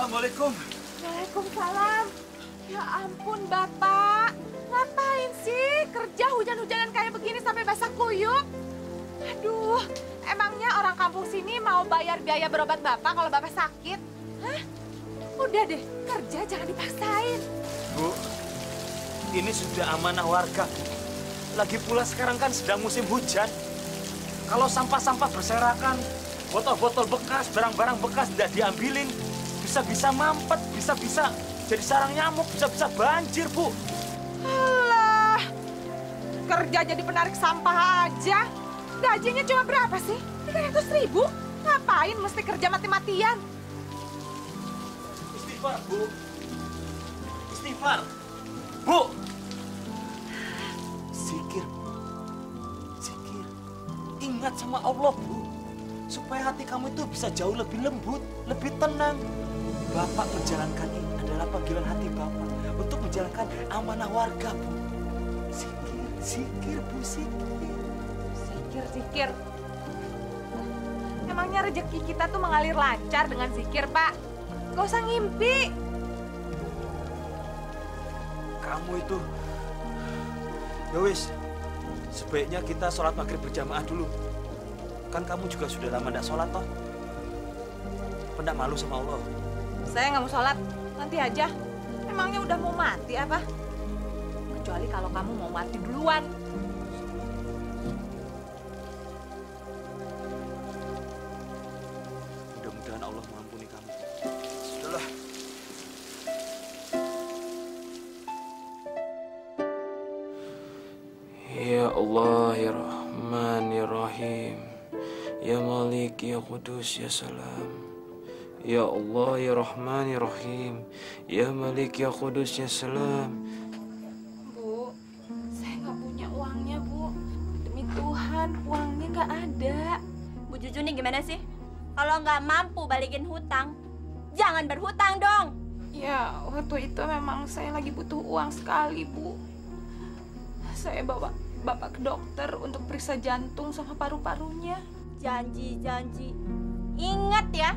Assalamualaikum. Waalaikumsalam. Ya ampun, Bapak. Ngapain sih kerja hujan-hujanan kayak begini sampai basah kuyup? Aduh, emangnya orang kampung sini mau bayar biaya berobat Bapak kalau Bapak sakit? Hah? Udah deh, kerja jangan dipaksain. Bu, ini sudah amanah warga, Bu. Lagi pula sekarang kan sedang musim hujan. Kalau sampah-sampah berserakan, botol-botol bekas, barang-barang bekas tidak diambilin, bisa-bisa mampet, bisa-bisa jadi sarang nyamuk, bisa-bisa banjir, Bu. Alah, kerja jadi penarik sampah aja. Gajinya cuma berapa sih? 300.000. Ngapain mesti kerja mati-matian? Istighfar, Bu. Istighfar. Bu. Zikir. Zikir. Ingat sama Allah, Bu. Supaya hati kamu itu bisa jauh lebih lembut, lebih tenang. Bapak menjalankan ini adalah panggilan hati Bapak untuk menjalankan amanah warga, Bu. Zikir, zikir, Bu, zikir. Zikir. Emangnya rezeki kita tuh mengalir lancar dengan zikir, Pak? Gak usah ngimpi. Kamu itu... Ya wis, sebaiknya kita sholat maghrib berjamaah dulu. Kan kamu juga sudah lama tidak sholat, toh. Pendak malu sama Allah. Saya nggak mau sholat, nanti aja. Emangnya udah mau mati apa? Kecuali kalau kamu mau mati duluan. Mudah-mudahan Allah mengampuni kamu. Sudahlah. Ya Allah, ya Rahman, ya Rahim, ya Malik, ya Qudus, ya Salam. Ya Allah, ya Rahman, ya Rahim, ya Malik, ya Qudus, ya Salam. Bu, saya nggak punya uangnya, Bu. Demi Tuhan, uangnya nggak ada. Bu Juju nih gimana sih? Kalau nggak mampu balikin hutang, jangan berhutang dong. Ya, waktu itu memang saya lagi butuh uang sekali, Bu. Saya bawa Bapak ke dokter untuk periksa jantung sama paru-parunya. Janji. Ingat ya,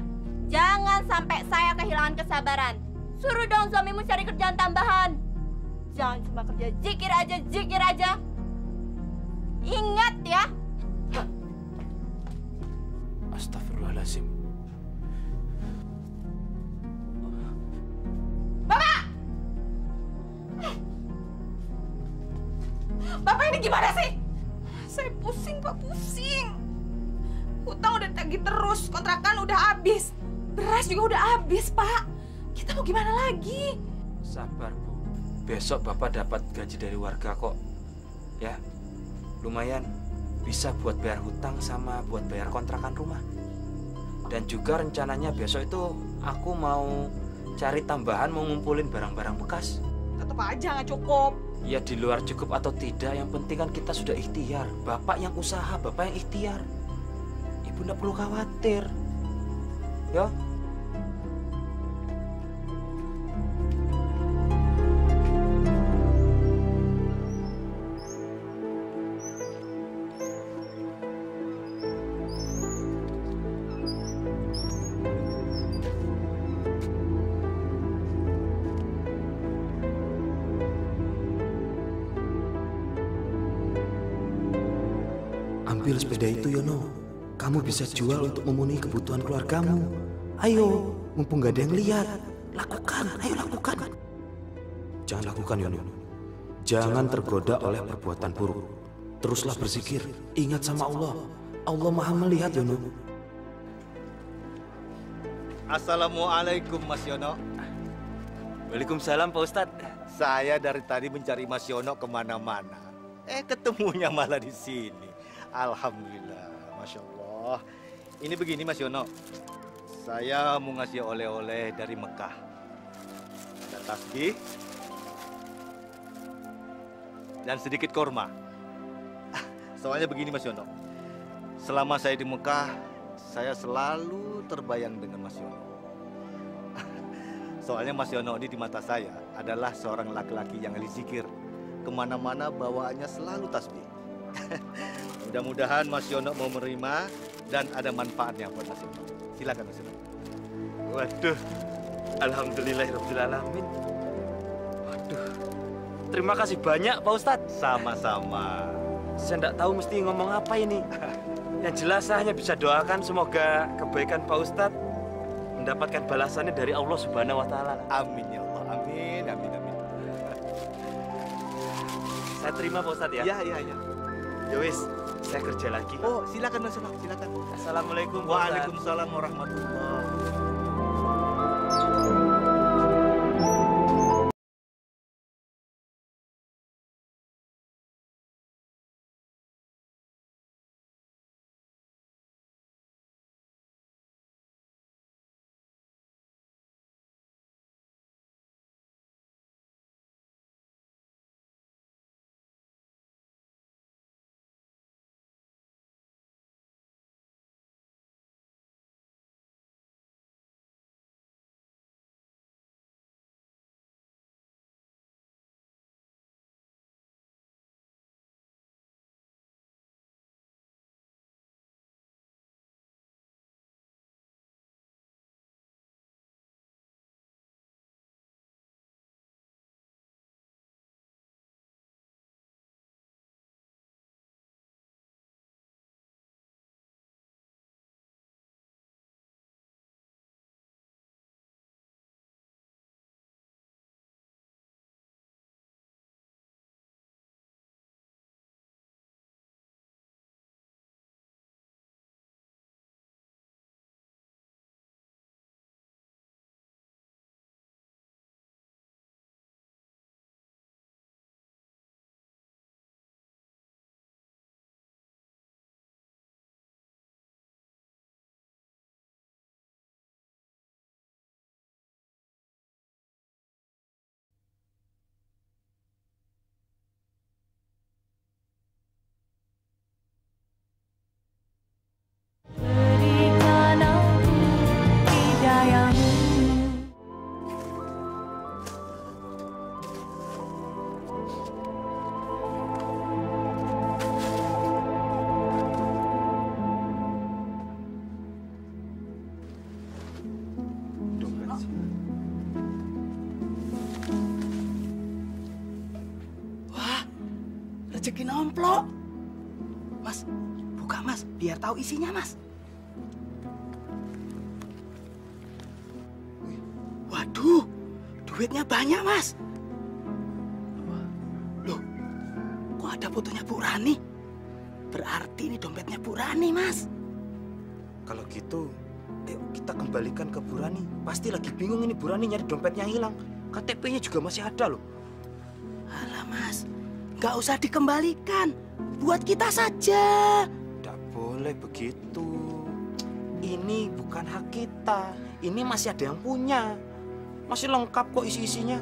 jangan sampai saya kehilangan kesabaran. Suruh dong suamimu cari kerjaan tambahan. Jangan cuma kerja zikir aja. Ingat ya. Astagfirullahaladzim. Bapak ini gimana sih? Saya pusing, Pak, pusing. Hutang udah ditagih terus, kontrakan udah habis. Beras juga udah habis, Pak. Kita mau gimana lagi? Sabar, Bu. Besok Bapak dapat gaji dari warga kok. Ya, lumayan bisa buat bayar hutang sama buat bayar kontrakan rumah. Dan juga rencananya besok itu aku mau cari tambahan, mau ngumpulin barang-barang bekas. Tetap aja nggak cukup. Ya di luar cukup atau tidak, yang penting kan kita sudah ikhtiar. Bapak yang usaha, Bapak yang ikhtiar. Ibu nggak perlu khawatir. Ya. Ambil sepeda itu, Yono. Kamu bisa jual untuk memenuhi kebutuhan keluargamu. Ayo, mumpung gak ada yang lihat. Lakukan, ayo lakukan. Jangan lakukan, Yono. Jangan tergoda oleh perbuatan buruk. Teruslah berzikir. Ingat sama Allah. Allah Maha melihat, Yono. Assalamualaikum, Mas Yono. Waalaikumsalam, Pak Ustadz. Saya dari tadi mencari Mas Yono kemana-mana. Ketemunya malah di sini. Alhamdulillah, Masya Allah. Ini begini, Mas Yono. Saya mau ngasih oleh-oleh dari Mekah. Ada tasbih dan sedikit korma. Soalnya begini, Mas Yono. Selama saya di Mekah, saya selalu terbayang dengan Mas Yono. Soalnya Mas Yono ini di mata saya adalah seorang laki-laki yang ahli zikir. Kemana-mana bawaannya selalu tasbih. Mudah-mudahan Mas Yono mau menerima dan ada manfaatnya buat Mas Yono. Silakan, Mas Yono. Waduh, Alhamdulillahirrahmanirrahim. Waduh, terima kasih banyak Pak Ustadz. Sama-sama. Saya tidak tahu mesti ngomong apa ini. Yang jelas saya hanya bisa doakan semoga kebaikan Pak Ustadz mendapatkan balasannya dari Allah Subhanahu wa Ta'ala. Amin ya Allah. Amin, amin, amin. Saya terima Pak Ustadz ya. Iya. Ya wis, saya kerja lagi. Oh, silakan Mas Yono, silakan. Assalamualaikum Pak Ustadz. Waalaikumsalam warahmatullahi. Berikan aku hidayahmu. Wah, rezeki nomplok. Mas, buka Mas, biar tahu isinya Mas. Waduh, duitnya banyak Mas. Loh, kok ada fotonya Bu Rani? Berarti ini dompetnya Bu Rani Mas. Kalau gitu, ayo kita kembalikan ke Bu Rani. Pasti lagi bingung ini Bu Rani nyari dompetnya hilang. KTP-nya juga masih ada loh. Alah Mas, nggak usah dikembalikan. Buat kita saja. Tidak boleh begitu. Ini bukan hak kita. Ini masih ada yang punya. Masih lengkap kok isi-isinya.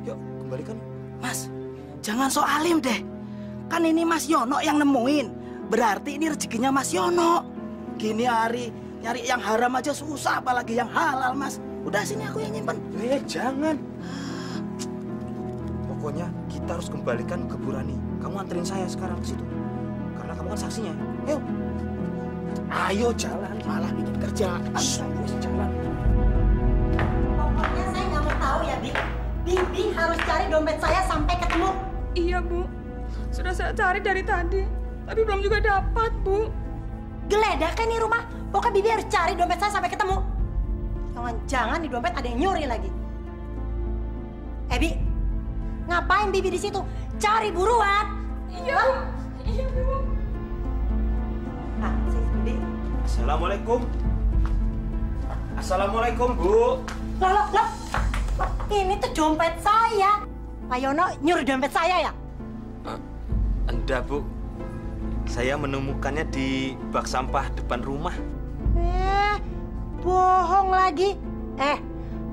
Yuk, kembalikan. Mas, jangan so alim deh. Kan ini Mas Yono yang nemuin. Berarti ini rezekinya Mas Yono. Gini hari, nyari yang haram aja susah, apalagi yang halal Mas. Udah sini aku yang nyimpen. Jangan. Pokoknya kita harus kembalikan ke Bu Rani. Kamu anterin saya sekarang ke situ. Karena kamu kan saksinya. Ayo. Ayo jalan. Malah bikin kerjaan. Wis jalan. Pokoknya saya nggak mau tahu ya, Bi. Bibi harus cari dompet saya sampai ketemu. Iya, Bu. Sudah saya cari dari tadi, tapi belum juga dapat, Bu. Geledah kan nih rumah. Pokoknya Bibi harus cari dompet saya sampai ketemu. Jangan-jangan di dompet ada yang nyuri lagi. Bi, ngapain Bibi di situ? Cari buruan. Iya, Bu. Iya, Bu. Nah, sini Bibi. Assalamualaikum. Assalamualaikum, Bu. Loh. Ini tuh dompet saya. Pak Yono nyuri dompet saya ya? Enggak, Bu. Saya menemukannya di bak sampah depan rumah. Bohong lagi.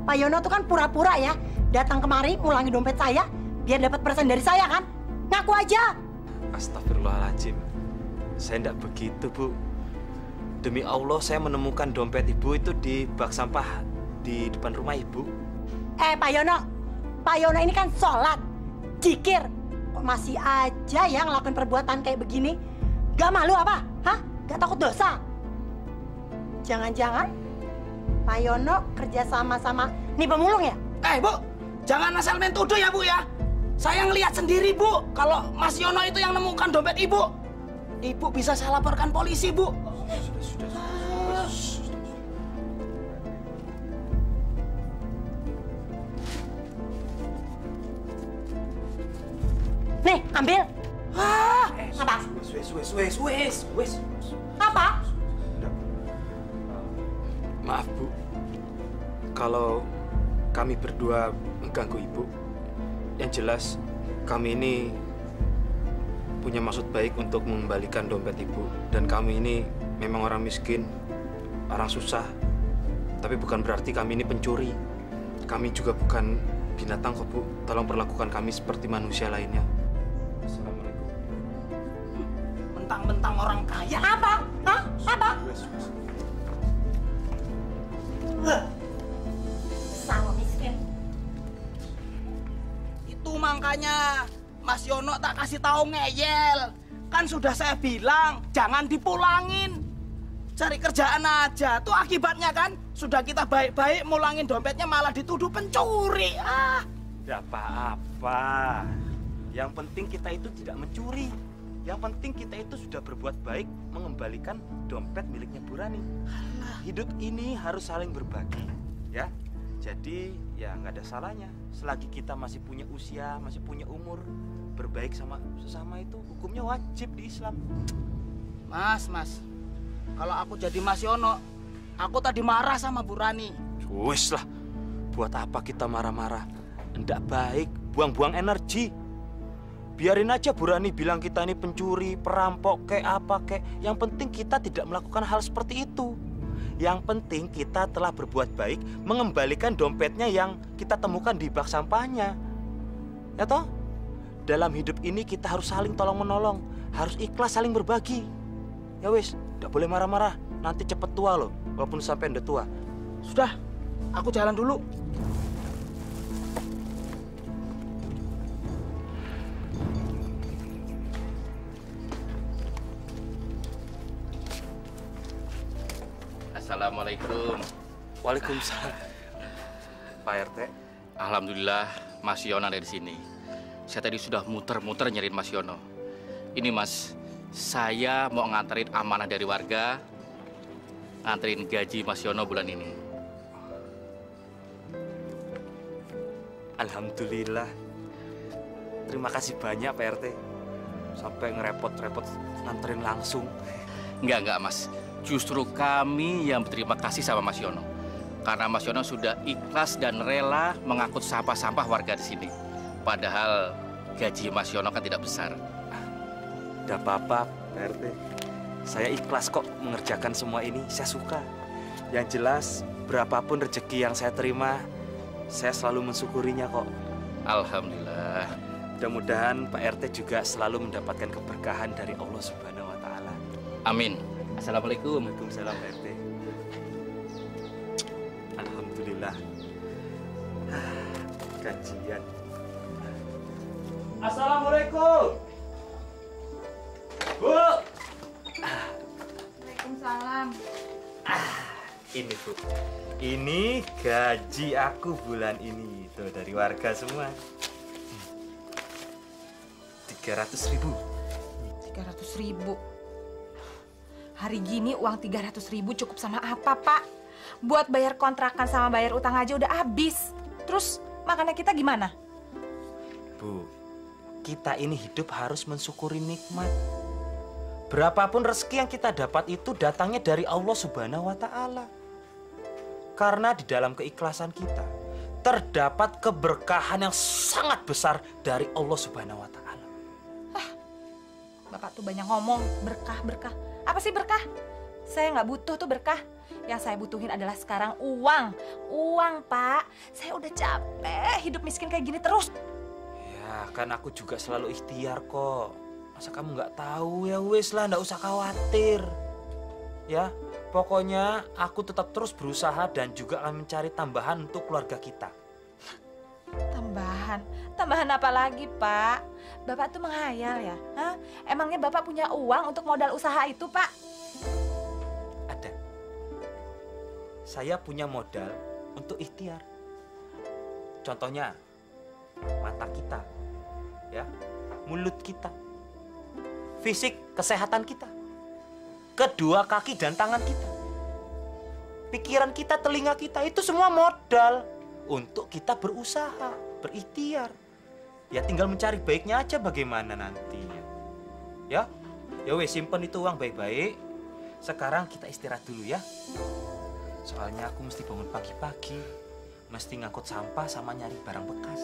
Pak Yono tuh kan pura-pura ya. Datang kemari ngulangi dompet saya biar dapat persen dari saya kan? Ngaku aja. Astagfirullahaladzim. Saya enggak begitu, Bu. Demi Allah, saya menemukan dompet Ibu itu di bak sampah di depan rumah Ibu. Pak Yono. Pak Yono ini kan sholat. Jikir. Kok masih aja ya ngelakuin perbuatan kayak begini? Gak malu apa? Hah? Gak takut dosa? Jangan-jangan Pak Yono kerja sama nih pemulung ya? Bu, jangan asal main tuduh ya, Bu ya. Saya ngelihat sendiri, Bu, kalau Mas Yono itu yang nemukan dompet Ibu. Ibu bisa saya laporkan polisi, Bu. Nih, ambil. Apa? Wes. Apa? Maaf Bu, kalau kami berdua mengganggu Ibu. Yang jelas kami ini punya maksud baik untuk mengembalikan dompet Ibu. Dan kami ini memang orang miskin, orang susah. Tapi bukan berarti kami ini pencuri. Kami juga bukan binatang kok Bu. Tolong perlakukan kami seperti manusia lainnya. Assalamualaikum. Mentang-mentang orang kaya. Apa? Hah? Apa? Sama miskin. Itu makanya Mas Yono tak kasih tahu ngeyel. Kan sudah saya bilang jangan dipulangin. Cari kerjaan aja. Tuh akibatnya kan sudah kita baik-baik mulangin dompetnya malah dituduh pencuri. Tidak apa-apa. Yang penting kita itu tidak mencuri. Yang penting kita itu sudah berbuat baik mengembalikan dompet miliknya Bu Rani. Hidup ini harus saling berbagi, ya. Jadi ya nggak ada salahnya. Selagi kita masih punya usia, masih punya umur, berbaik sama sesama itu hukumnya wajib di Islam. Mas. Kalau aku jadi Mas Yono, aku tadi marah sama Bu Rani. Wes lah, buat apa kita marah-marah? Nggak baik, buang-buang energi. Biarin aja Bu Rani bilang kita ini pencuri, perampok, kayak apa kayak. Yang penting kita tidak melakukan hal seperti itu. Yang penting kita telah berbuat baik mengembalikan dompetnya yang kita temukan di bak sampahnya. Ya toh? Dalam hidup ini kita harus saling tolong-menolong, harus ikhlas saling berbagi. Ya wis, tidak boleh marah-marah. Nanti cepet tua loh, walaupun sampai udah tua. Sudah, aku jalan dulu. Assalamualaikum. Waalaikumsalam. Pak RT. Alhamdulillah Mas Yono ada di sini. Saya tadi sudah muter-muter nyariin Mas Yono. Ini Mas, saya mau nganterin amanah dari warga, nganterin gaji Mas Yono bulan ini. Alhamdulillah. Terima kasih banyak Pak RT. Sampai ngerepot-repot nganterin langsung. Enggak Mas. Justru kami yang berterima kasih sama Mas Yono. Karena Mas Yono sudah ikhlas dan rela mengangkut sampah-sampah warga di sini. Padahal gaji Mas Yono kan tidak besar. Tidak apa-apa Pak RT. Saya ikhlas kok mengerjakan semua ini. Saya suka. Yang jelas berapapun rezeki yang saya terima, saya selalu mensyukurinya kok. Alhamdulillah. Mudah-mudahan Pak RT juga selalu mendapatkan keberkahan dari Allah Subhanahu wa Ta'ala. Amin. Assalamualaikum. Waalaikumsalam Pak RT. Alhamdulillah. Gajian. Assalamualaikum. Bu. Waalaikumsalam. Ini Bu. Ini gaji aku bulan ini. Tuh dari warga semua. 300.000. 300.000. Hari gini uang 300.000 cukup sama apa, Pak? Buat bayar kontrakan sama bayar utang aja udah habis. Terus makannya kita gimana? Bu, kita ini hidup harus mensyukuri nikmat. Berapapun rezeki yang kita dapat itu datangnya dari Allah Subhanahu wa Ta'ala. Karena di dalam keikhlasan kita terdapat keberkahan yang sangat besar dari Allah Subhanahu wa Ta'ala. Bapak tuh banyak ngomong berkah. Apa sih berkah? Saya nggak butuh tuh berkah. Yang saya butuhin adalah sekarang uang. Uang, Pak. Saya udah capek hidup miskin kayak gini terus. Ya, kan aku juga selalu ikhtiar kok. Masa kamu nggak tahu? Ya wes lah, nggak usah khawatir. Ya, pokoknya aku tetap terus berusaha dan juga akan mencari tambahan untuk keluarga kita. Tambahan? Tambahan apa lagi, Pak? Bapak tuh menghayal ya? Hah? Emangnya Bapak punya uang untuk modal usaha itu, Pak? Ada. saya punya modal untuk ikhtiar. Contohnya, mata kita, ya, mulut kita, fisik, kesehatan kita, kedua kaki dan tangan kita, pikiran kita, telinga kita, itu semua modal untuk kita berusaha, berikhtiar. Ya tinggal mencari baiknya aja bagaimana nantinya. Ya wes, simpen itu uang baik-baik. Sekarang kita istirahat dulu ya. Soalnya aku mesti bangun pagi-pagi, mesti ngangkut sampah sama nyari barang bekas.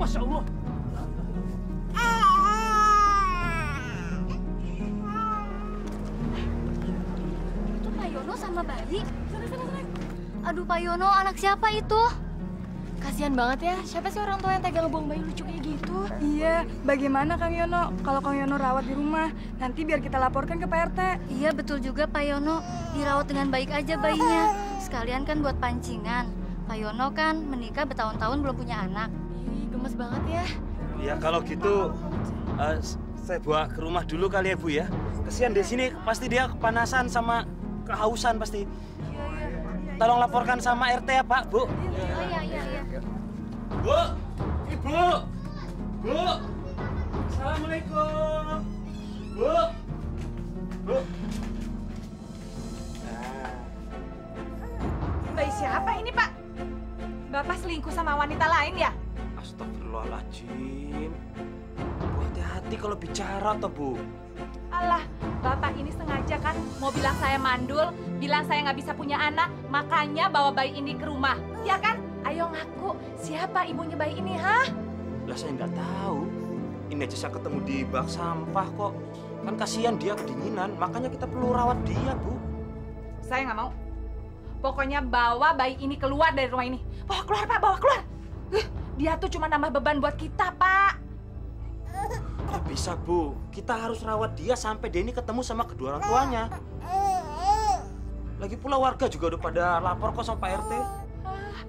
Masya Allah. Itu Pak Yono sama bayi. Aduh Pak Yono, anak siapa itu? Kasihan banget ya, siapa sih orang tua yang tega ngebuang bayi lucu kayak gitu? Iya, bagaimana Kang Yono? Kalau Kang Yono rawat di rumah, nanti biar kita laporkan ke Pak RT. Iya betul juga Pak Yono, dirawat dengan baik aja bayinya. Sekalian kan buat pancingan. Pak Yono kan menikah bertahun-tahun belum punya anak. Ih, gemes banget ya. Ya kalau gitu saya bawa ke rumah dulu kali ya Bu ya. Kesian di sini pasti dia kepanasan sama kehausan pasti. Tolong laporkan sama RT ya Pak, Bu. Oh iya. Bu, Ibu, Bu, Assalamualaikum, Bu. Bayi siapa ini Pak? Bapak selingkuh sama wanita lain ya? Astagfirullahaladzim. Bu, hati-hati kalau bicara toh Bu. Alah, Bapak ini sengaja kan mau bilang saya mandul, bilang saya nggak bisa punya anak, makanya bawa bayi ini ke rumah. Ya kan? Ayo ngaku, siapa ibunya bayi ini, ha? Lah saya nggak tahu. Ini aja saya ketemu di bak sampah kok. Kan kasihan dia kedinginan, makanya kita perlu rawat dia, Bu. Saya nggak mau. Pokoknya bawa bayi ini keluar dari rumah ini. Bawa keluar, Pak, bawa keluar. Dia tuh cuma nambah beban buat kita, Pak. Nggak bisa, Bu. Kita harus rawat dia sampai Denny ketemu sama kedua orang tuanya. Lagi pula warga juga udah pada lapor kok sama Pak RT.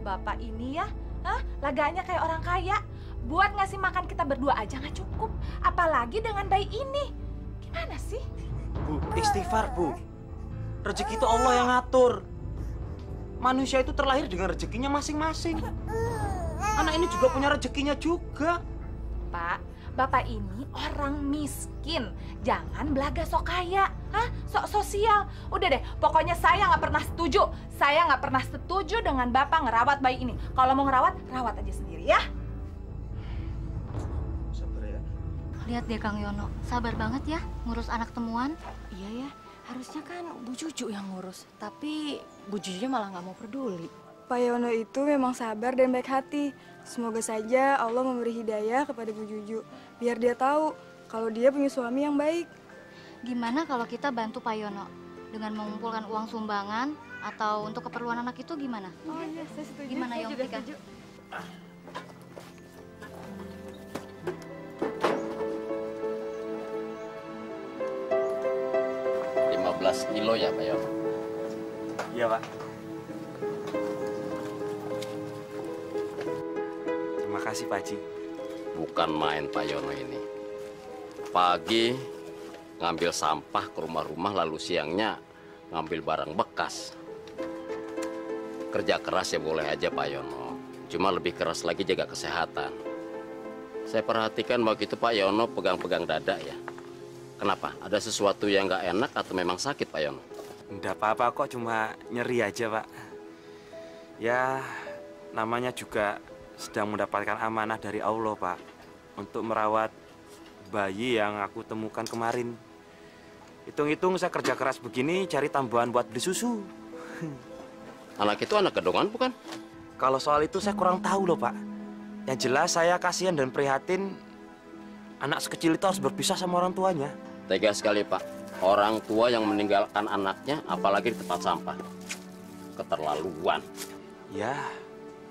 Bapak ini ya, laganya kayak orang kaya. Buat ngasih makan kita berdua aja nggak cukup. Apalagi dengan bayi ini. Gimana sih? Bu, istighfar, Bu. Rezeki itu Allah yang ngatur. Manusia itu terlahir dengan rezekinya masing-masing. Anak ini juga punya rezekinya juga. Pak, Bapak ini orang miskin. Jangan belaga sok kaya, sok sosial. Udah deh, pokoknya saya nggak pernah setuju. Saya nggak pernah setuju dengan Bapak ngerawat bayi ini. Kalau mau ngerawat, rawat aja sendiri ya. Sabar ya. Lihat deh Kang Yono, sabar banget ya ngurus anak temuan. Iya ya, harusnya kan Bu Cucu yang ngurus. Tapi Bu Cucunya malah nggak mau peduli. Pak Yono itu memang sabar dan baik hati. Semoga saja Allah memberi hidayah kepada Bu Juju. Biar dia tahu kalau dia punya suami yang baik. Gimana kalau kita bantu Pak Yono dengan mengumpulkan uang sumbangan atau untuk keperluan anak itu gimana? Oh iya, saya setuju. Gimana Saya Yong juga Tika? setuju. 15 kilo ya Pak Yono? Iya Pak. Terima kasih Pak Haji. Bukan main Pak Yono ini. Pagi ngambil sampah ke rumah-rumah, lalu siangnya ngambil barang bekas. Kerja keras ya boleh aja Pak Yono. Cuma lebih keras lagi jaga kesehatan. Saya perhatikan waktu itu Pak Yono pegang-pegang dada ya. Kenapa? Ada sesuatu yang nggak enak atau memang sakit Pak Yono? Enggak apa-apa kok, cuma nyeri aja Pak. Ya, namanya juga sedang mendapatkan amanah dari Allah Pak. Untuk merawat bayi yang aku temukan kemarin. Hitung-hitung saya kerja keras begini cari tambahan buat beli susu. Anak itu anak kedongan bukan? Kalau soal itu saya kurang tahu loh Pak. Yang jelas saya kasihan dan prihatin anak sekecil itu harus berpisah sama orang tuanya. Tega sekali, Pak. Orang tua yang meninggalkan anaknya, apalagi di tempat sampah. Keterlaluan. Ya,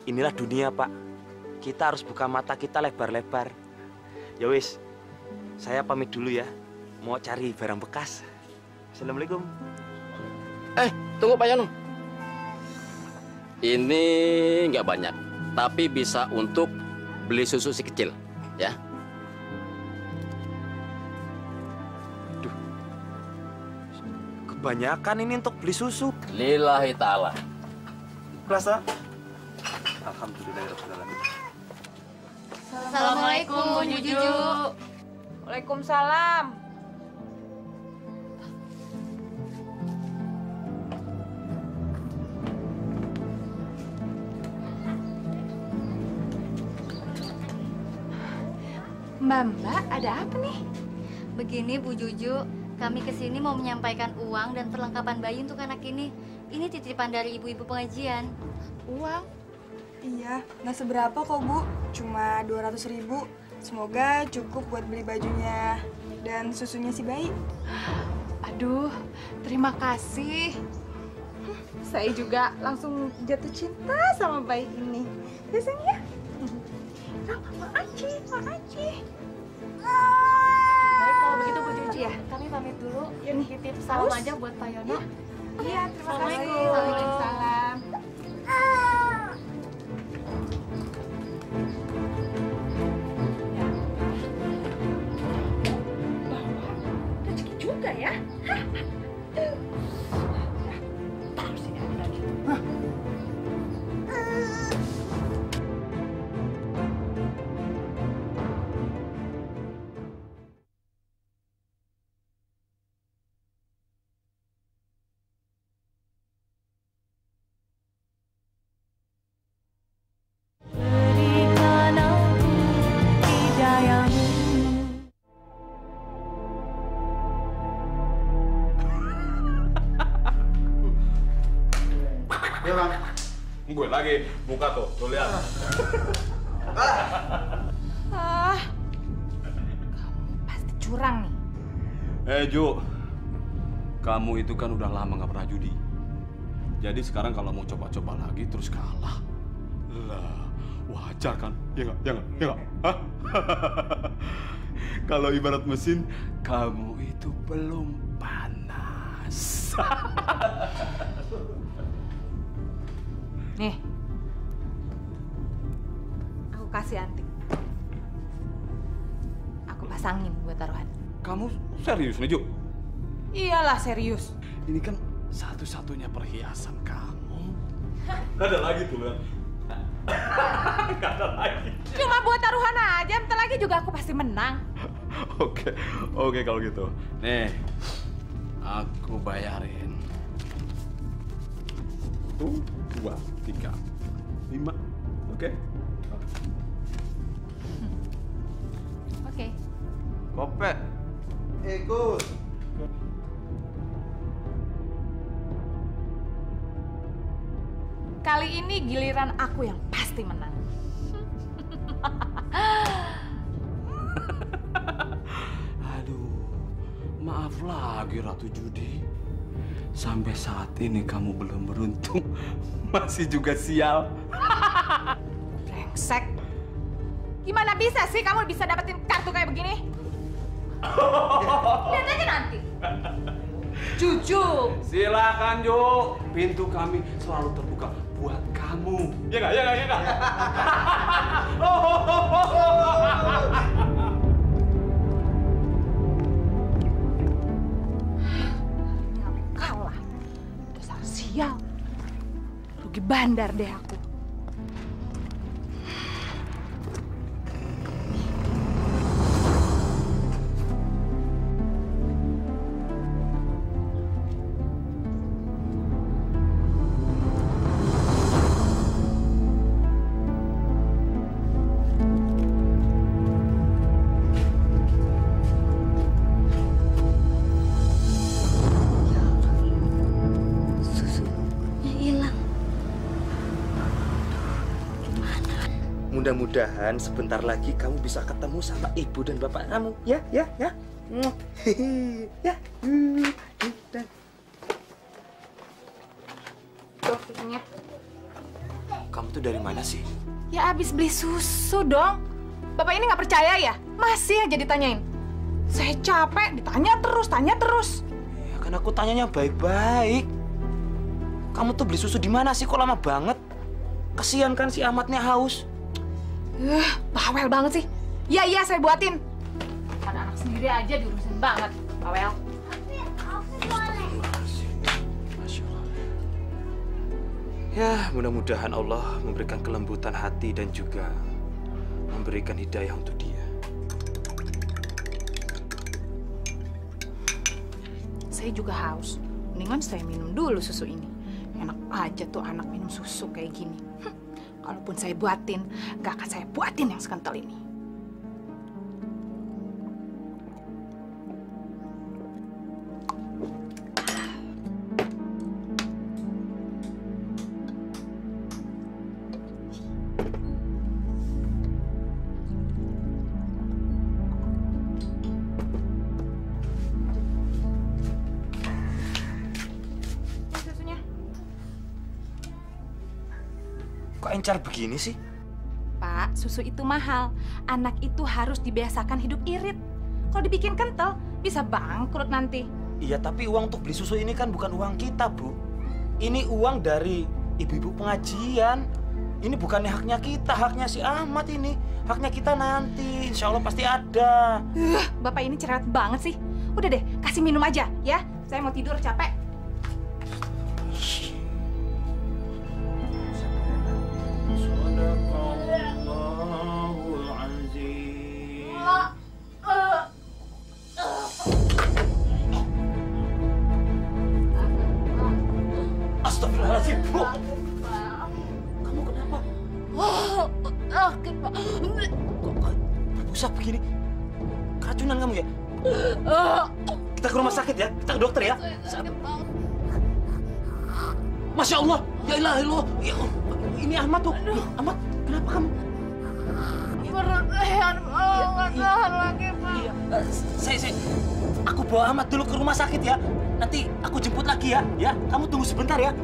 inilah dunia, Pak. Kita harus buka mata kita lebar-lebar. Ya wis, saya pamit dulu ya. Mau cari barang bekas. Assalamualaikum. Tunggu Pak Yono. Ini nggak banyak, tapi bisa untuk beli susu si kecil, ya. Kebanyakan ini untuk beli susu. Lillahi ta'ala. Rasa? Alhamdulillahirrahmanirrahim. Assalamualaikum Bu Juju. Waalaikumsalam. Mbak, ada apa nih? Begini Bu Juju, kami kesini mau menyampaikan uang dan perlengkapan bayi untuk anak ini. Ini titipan dari ibu-ibu pengajian. Uang? Iya, nggak seberapa kok Bu. Cuma 200.000. Semoga cukup buat beli bajunya dan susunya si bayi. Aduh, terima kasih. Saya juga langsung jatuh cinta sama bayi ini. Ya sayang ya? Makasih. Baik, kalau begitu Bu Juju ya, kami pamit dulu. Titip salam aja buat Pak Yono. Iya, terima kasih. Waalaikumsalam. Rezeki juga ya. Taruh sini lagi. Ya bang, gue lagi buka tuh lihat. Kamu pasti curang nih. Ju, kamu itu kan udah lama nggak pernah judi. Jadi sekarang kalau mau coba-coba lagi terus kalah, lah wajar kan? Ya nggak? Hah? Kalau ibarat mesin, kamu itu belum panas. Nih, aku kasih anting. Aku pasangin buat taruhan. Kamu serius nih, Ju? Iyalah serius. Ini kan satu-satunya perhiasan kamu. Gak ada lagi tuh, Lan. Gak ada lagi. Cuma buat taruhan aja, bentar lagi juga aku pasti menang. Oke kalau gitu. Nih, aku bayarin. 1, 2, 3, 5. Oke? Oke. Kopet. Ikut. Kali ini giliran aku yang pasti menang. Aduh, maaf lagi Ratu Judi. Sampai saat ini kamu belum beruntung. Masih juga sial. Brengsek. Gimana bisa sih kamu bisa dapetin kartu kayak begini? Lihat aja nanti. Juju. Silakan, Ju. Pintu kami selalu terbuka buat kamu. Ya nggak? Kalah. Dasar sial. Rugi bandar deh aku. Susunya hilang. mudah-mudahan sebentar lagi kamu bisa ketemu sama ibu dan bapak kamu. Ya. Ya. Tuh susunya. Kamu tuh dari mana sih? Ya abis beli susu dong. Bapak ini nggak percaya ya? Masih aja ditanyain. Saya capek, tanya terus. Ya kan aku tanyanya baik-baik. Kamu tuh beli susu di mana sih? Kok lama banget? Kasihan kan si Ahmadnya haus. Bawel banget sih. Iya, saya buatin. Ada anak sendiri aja diurusin banget, bawel. Ya, mudah-mudahan Allah memberikan kelembutan hati dan juga memberikan hidayah untuk dia. Saya juga haus. Mendingan saya minum dulu susu ini. Enak aja tuh anak minum susu kayak gini. Kalaupun saya buatin, gak akan saya buatin yang sekental ini. Kok encar begini sih? Pak, susu itu mahal. Anak itu harus dibiasakan hidup irit. Kalau dibikin kental, bisa bangkrut nanti. Iya, tapi uang untuk beli susu ini kan bukan uang kita, Bu. Ini uang dari ibu-ibu pengajian. Ini bukannya haknya kita, haknya si Ahmad ini. Haknya kita nanti, insya Allah pasti ada. Bapak ini cerewet banget sih. Udah deh, kasih minum aja ya. Saya mau tidur, capek. Astagfirullahaladzim, Bu. Kamu kenapa? Sakit, Pak. Kok berbusa begini? Keracunan kamu ya? Kita ke rumah sakit ya? Kita ke dokter ya? Sakit banget. Masya Allah, ya ilah Allah. Ya, ini Ahmad tuh. Ahmad, kenapa kamu? Perut leher banget, tahan lagi, Pak. Saya, aku bawa Ahmad dulu ke rumah sakit ya. Nanti aku jemput lagi ya. Ya, kamu tunggu sebentar ya.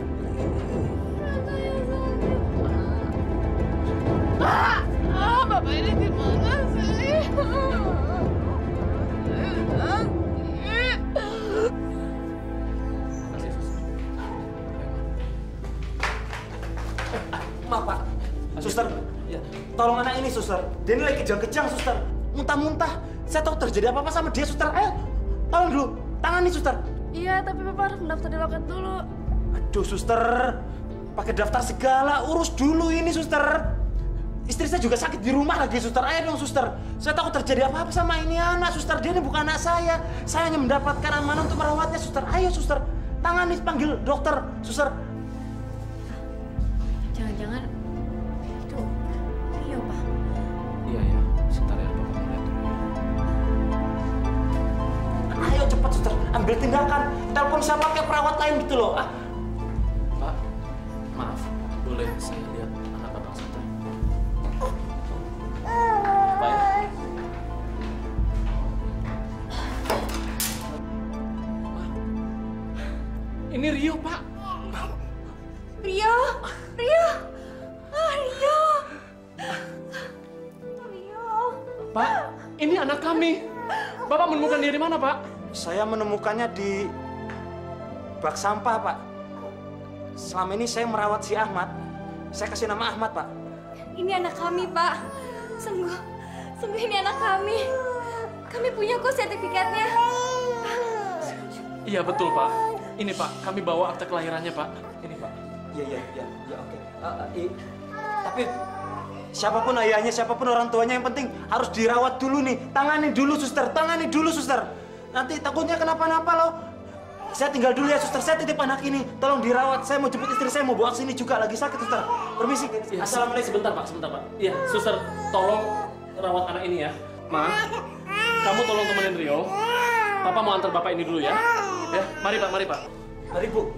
Pak, Bapak ini gimana sih? Maaf, Pak. Suster, ya, tolong anak ini, suster. Dia ini lagi kejang-kejang, suster. Muntah-muntah. Saya tahu terjadi apa-apa sama dia, suster. Ayo, tolong dulu. Tangani, suster. Iya, tapi Bapak harus mendaftar di loket dulu. Aduh, suster. Pakai daftar segala. Urus dulu ini, suster. Istri saya juga sakit di rumah lagi, suster. Ayo dong, suster. Saya takut terjadi apa-apa sama ini anak, suster. Dia ini bukan anak saya. Saya hanya mendapatkan amanah untuk merawatnya, suster. Ayo, suster. Tangani, panggil dokter, suster. Jangan-jangan itu Rio, Pak. Iya, sebentar ya, Bapak lihat dulu. Ayo cepat, suster. Ambil tindakan. Telepon siapa kayak perawat lain gitu loh. Pak, maaf. Boleh saya lihat anak Bapak sebentar? Pak ya? Ini Rio, Pak. Rio. Pak, ini anak kami. Bapak menemukan dia di mana, Pak? Saya menemukannya di bak sampah, Pak. Selama ini saya merawat si Ahmad. Saya kasih nama Ahmad, Pak. Ini anak kami, Pak. Sungguh ini anak kami. Kami punya kok sertifikatnya. Iya, betul, Pak. Ini, Pak, kami bawa akte kelahirannya, Pak. Ini, Pak. Iya, oke. Tapi siapapun ayahnya, siapapun orang tuanya, yang penting harus dirawat dulu nih. Tangani dulu, suster. Nanti takutnya kenapa-napa loh. Saya tinggal dulu ya, suster. Saya titip anak ini. Tolong dirawat. Saya mau jemput istri saya, mau bawa sini juga. Lagi sakit, suster. Permisi. Ya, Assalamualaikum. sebentar, Pak. Iya, suster, tolong rawat anak ini ya. Ma, kamu tolong temenin Rio. Papa mau antar Bapak ini dulu ya. Ya, mari, Pak. Mari, Bu.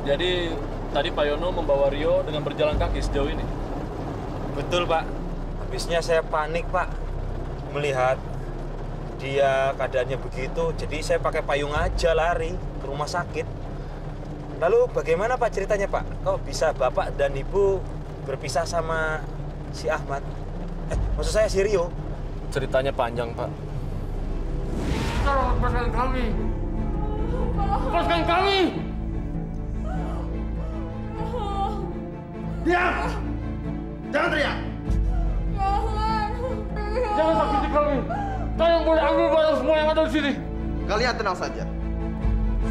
Jadi tadi Pak Yono membawa Rio dengan berjalan kaki sejauh ini. betul Pak. Habisnya saya panik Pak, melihat dia keadaannya begitu. Jadi saya pakai payung aja lari ke rumah sakit. Lalu bagaimana Pak ceritanya Pak? Kok bisa Bapak dan Ibu berpisah sama si Ahmad? Maksud saya si Rio. Ceritanya panjang Pak. Tolong lepaskan kami. Lepaskan kami. Diam! Jangan teriak! Jangan sakiti kami. Kalian boleh ambil barang semua yang ada di sini. Kalian tenang saja.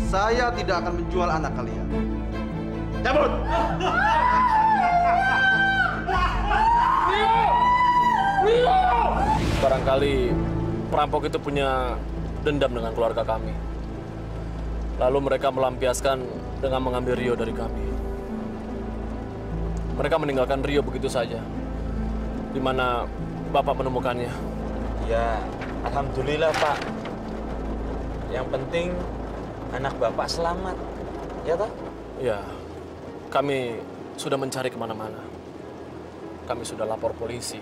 Saya tidak akan menjual anak kalian. Cabut! Rio! Barangkali perampok itu punya dendam dengan keluarga kami. Lalu mereka melampiaskan dengan mengambil Rio dari kami. Mereka meninggalkan Rio begitu saja. Di mana Bapak menemukannya? Ya, alhamdulillah Pak. Yang penting anak Bapak selamat, ya toh? Ya, kami sudah mencari kemana-mana. Kami sudah lapor polisi.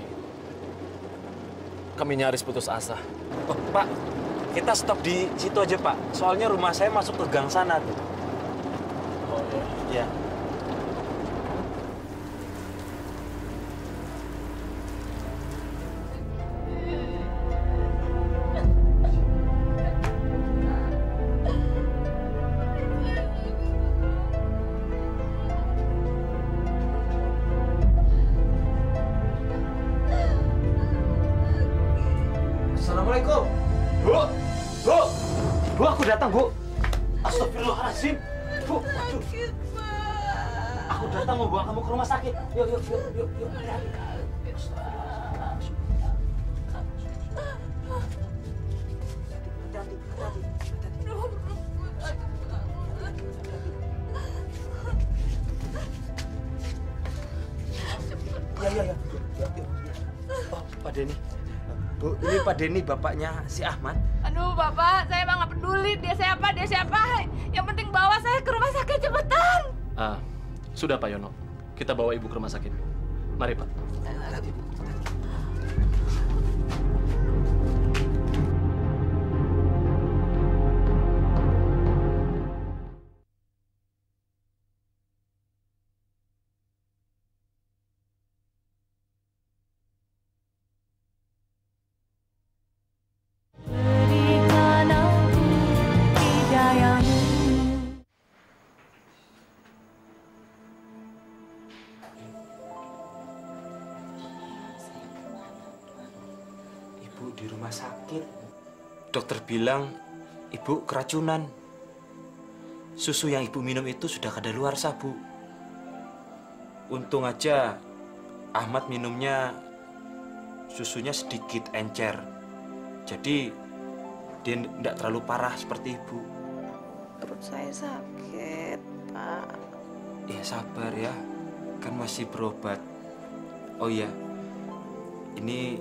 Kami nyaris putus asa. Oh, Pak, kita stop di situ aja Pak. Soalnya rumah saya masuk ke gang sana tuh. Oh iya. Ya. Assalamualaikum. Bu, aku datang, Bu. Astagfirullahaladzim. Bu, aduh. Aku datang mau bawa kamu ke rumah sakit. Yuk. Ya. Oh, Pak Denny. Bu, ini Pak Denny, bapaknya si Ahmad. Aduh, Bapak, saya emang nggak peduli dia siapa. Yang penting bawa saya ke rumah sakit cepetan. Sudah Pak Yono. Kita bawa Ibu ke rumah sakit. Mari Pak. Di rumah sakit. Dokter bilang ibu keracunan. Susu yang ibu minum itu sudah kadaluarsa, Bu. Untung aja Ahmad minumnya susunya sedikit encer. Jadi dia tidak terlalu parah seperti ibu. Perut saya sakit, Pak. Ya sabar ya, kan masih berobat. Oh iya, ini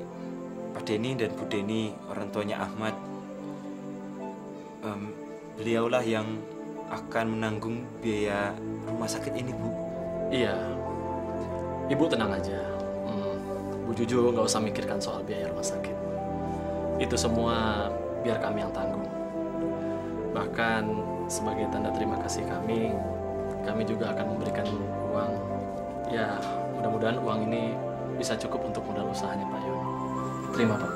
Pak Denny dan Bu Denny, orang tuanya Ahmad. Beliaulah yang akan menanggung biaya rumah sakit ini, Bu. Iya, Ibu tenang aja. Bu Juju nggak usah mikirkan soal biaya rumah sakit. Itu semua biar kami yang tanggung. Bahkan sebagai tanda terima kasih kami juga akan memberikan uang. Ya, mudah-mudahan uang ini bisa cukup untuk modal usahanya Pak Yono. Terima, Pak.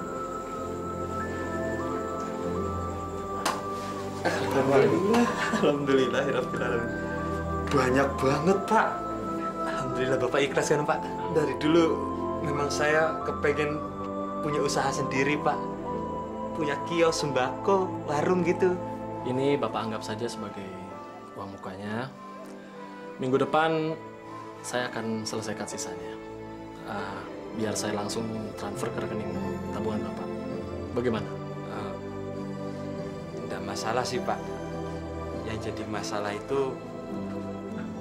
Alhamdulillah. Banyak banget, Pak. Alhamdulillah Bapak ikhlas kan, Pak? Dari dulu memang saya kepengen punya usaha sendiri, Pak. Punya kios sembako, warung gitu. Ini Bapak anggap saja sebagai uang mukanya. Minggu depan saya akan selesaikan sisanya. Biar saya langsung transfer ke rekening tabungan Bapak. Bagaimana? Tidak masalah sih, Pak. Yang jadi masalah itu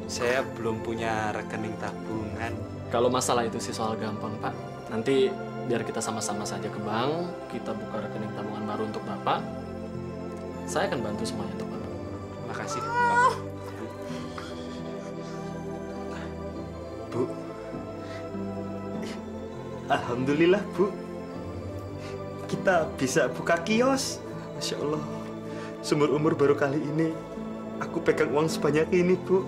saya belum punya rekening tabungan. Kalau masalah itu sih soal gampang, Pak. Nanti biar kita sama-sama saja ke bank, kita buka rekening tabungan baru untuk Bapak. Saya akan bantu semuanya untuk Bapak. Makasih, Pak. Bu. Alhamdulillah, Bu. Kita bisa buka kios. Masya Allah. Seumur-umur baru kali ini aku pegang uang sebanyak ini, Bu.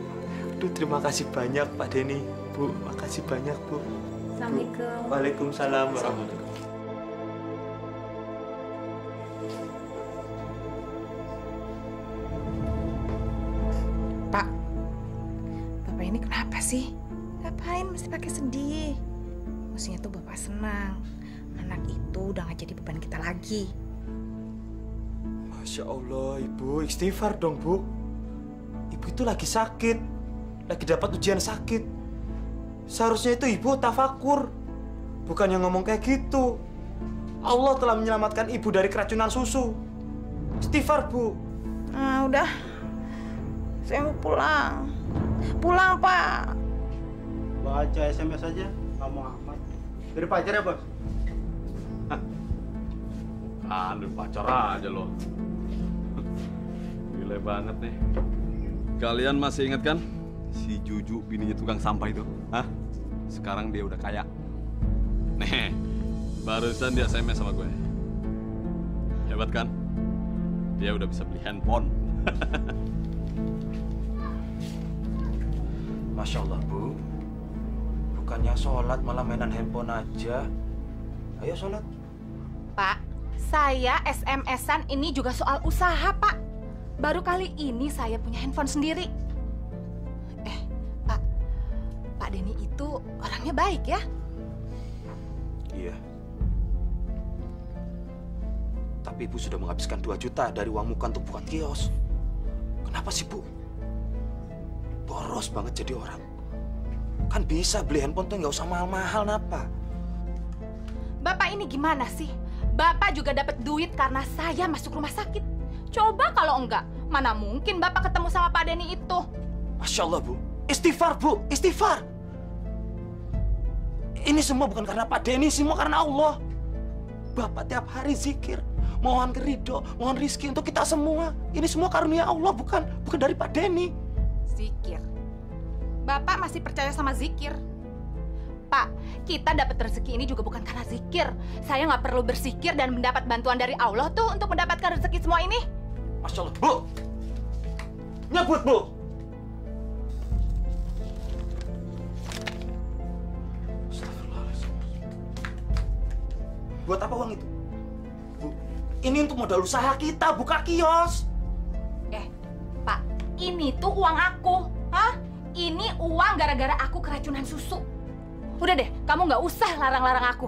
Aduh, terima kasih banyak, Pak Denny. Bu, makasih banyak, Bu. Assalamualaikum. Waalaikumsalam warahmatullahi. Pak, Bapak ini kenapa sih? Ngapain mesti pakai sedih? Mestinya tuh Bapak senang. Anak itu udah gak jadi beban kita lagi. Masya Allah, Ibu. Istighfar dong, Bu. Ibu itu lagi sakit. Lagi dapat ujian sakit. Seharusnya itu Ibu tafakur. Bukannya ngomong kayak gitu. Allah telah menyelamatkan Ibu dari keracunan susu. Istighfar, Bu. Nah, udah. Saya mau pulang. Pulang, Pak. Baca SMS aja, kamu amat. Dari pacar ya, Bos? Dari pacar aja loh. Gila banget nih. Kalian masih ingat kan? Si Juju, bininya tukang sampah itu. Hah? Sekarang dia udah kaya. Nih, barusan dia SMS sama gue. Hebat kan? Dia udah bisa beli handphone. Masya Allah, Bu. Bukannya sholat malah mainan handphone aja. Ayo sholat. Pak, saya SMS-an ini juga soal usaha, Pak. Baru kali ini saya punya handphone sendiri. Pak Denny itu orangnya baik ya? Iya. Tapi Ibu sudah menghabiskan 2 juta dari uang muka untuk buka kios. Kenapa sih, Bu? Boros banget jadi orang. Kan bisa beli handphone tuh nggak usah mahal-mahal, napa? Bapak ini gimana sih? Bapak juga dapat duit karena saya masuk rumah sakit. Coba kalau enggak, mana mungkin Bapak ketemu sama Pak Denny itu? Masya Allah, Bu. Istighfar, Bu. Istighfar. Ini semua bukan karena Pak Denny, semua karena Allah. Bapak tiap hari zikir, mohon ridho, mohon rizki untuk kita semua. Ini semua karunia Allah, bukan dari Pak Denny. Zikir. Bapak masih percaya sama zikir? Pak, kita dapat rezeki ini juga bukan karena zikir. Saya nggak perlu berzikir dan mendapat bantuan dari Allah tuh untuk mendapatkan rezeki semua ini. Masya Allah, Bu. Nyebut, Bu. Buat apa uang itu? Bu, ini untuk modal usaha kita, buka kios. Pak, ini tuh uang aku. Hah? Ini uang gara-gara aku keracunan susu. Udah deh, kamu nggak usah larang-larang aku.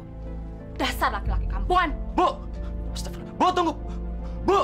Dasar laki-laki kampungan. Bu! Astagfirullah. Bu, tunggu. Bu!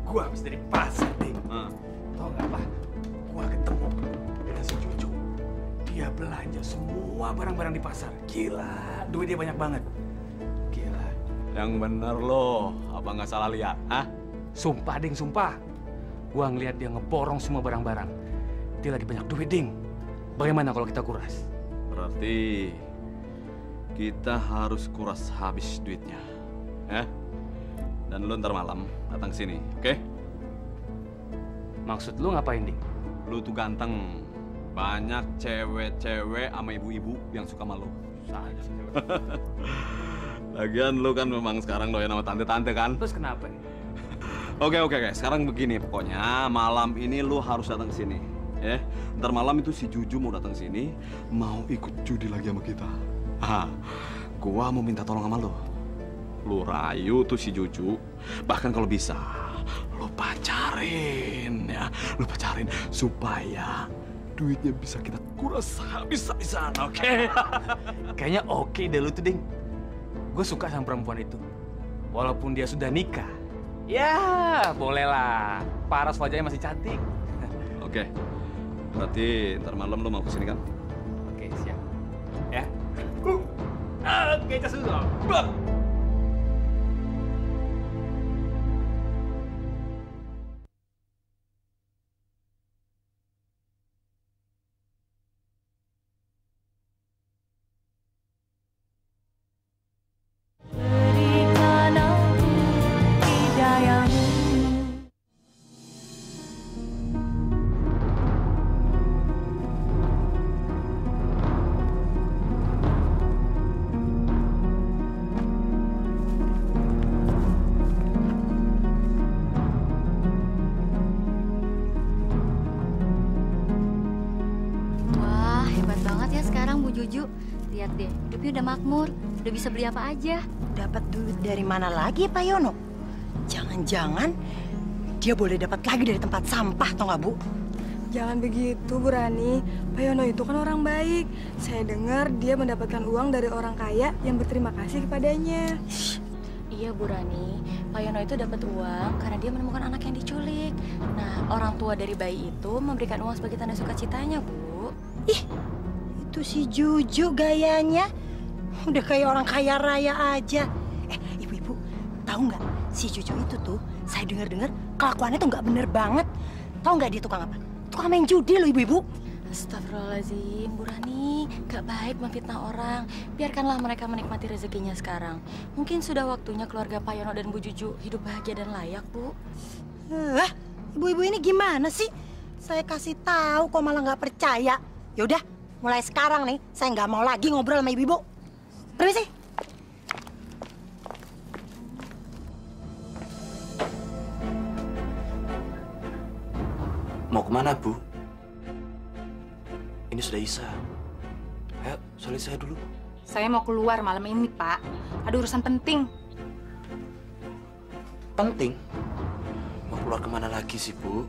Gua habis dari pasar, Ding. Tau gak apa? Gua ketemu dengan si Juju. Dia belanja semua barang-barang di pasar. Gila, duitnya banyak banget. Gila. Yang bener loh, apa nggak salah lihat? Hah? Sumpah, Ding, sumpah. Gua ngeliat dia ngeborong semua barang-barang. Dia lagi banyak duit, Ding. Bagaimana kalau kita kuras? Berarti kita harus kuras habis duitnya, ya? Dan lu ntar malam datang sini, oke? Maksud lu ngapain, Ding? Lu tuh ganteng. Banyak cewek-cewek sama ibu-ibu yang suka sama lu. Lagian lu kan memang sekarang doyan sama tante-tante kan? Terus kenapa nih? Oke. Sekarang begini pokoknya. Malam ini lu harus datang ke sini. Ya, ntar malam itu si Juju mau datang sini. Mau ikut judi lagi sama kita. Gua mau minta tolong sama lu. Lu rayu tuh si Juju, bahkan kalau bisa lu pacarin ya, lu pacarin supaya duitnya bisa kita kuras habis-habisan, oke? Kayaknya oke deh lu tuh, Ding. Gue suka sama perempuan itu. Walaupun dia sudah nikah. Ya, bolehlah. Paras wajahnya masih cantik. Oke. Berarti ntar malam lo mau kesini kan? Oke, siap. Ya. Oke, cas dulu. Lihat deh, hidupnya udah makmur, udah bisa beli apa aja. Dapat duit dari mana lagi, Pak Yono? Jangan-jangan dia boleh dapat lagi dari tempat sampah, toh nggak, Bu? Jangan begitu, Bu Rani. Pak Yono itu kan orang baik. Saya dengar dia mendapatkan uang dari orang kaya yang berterima kasih kepadanya. Iya, Bu Rani. Pak Yono itu dapat uang karena dia menemukan anak yang diculik. Nah, orang tua dari bayi itu memberikan uang sebagai tanda sukacitanya, Bu. Ih, itu si Juju gayanya udah kayak orang kaya raya aja. Ibu-ibu, tahu nggak si Juju itu tuh saya dengar kelakuannya tuh nggak bener banget. Tahu nggak dia tukang apa? Tukang main judi loh, ibu-ibu. Astagfirullahaladzim, Bu Rani, gak baik memfitnah orang. Biarkanlah mereka menikmati rezekinya sekarang. Mungkin sudah waktunya keluarga Pak Yono dan Bu Juju hidup bahagia dan layak, Bu. Ibu-ibu ini gimana sih? Saya kasih tahu kok malah nggak percaya. Yaudah, mulai sekarang nih, saya nggak mau lagi ngobrol sama ibu-ibu. Permisi. Mau kemana, Bu? Ini sudah Isa. Ayo, solid saya dulu. Saya mau keluar malam ini, Pak. Ada urusan penting. Penting? Mau keluar kemana lagi sih, Bu?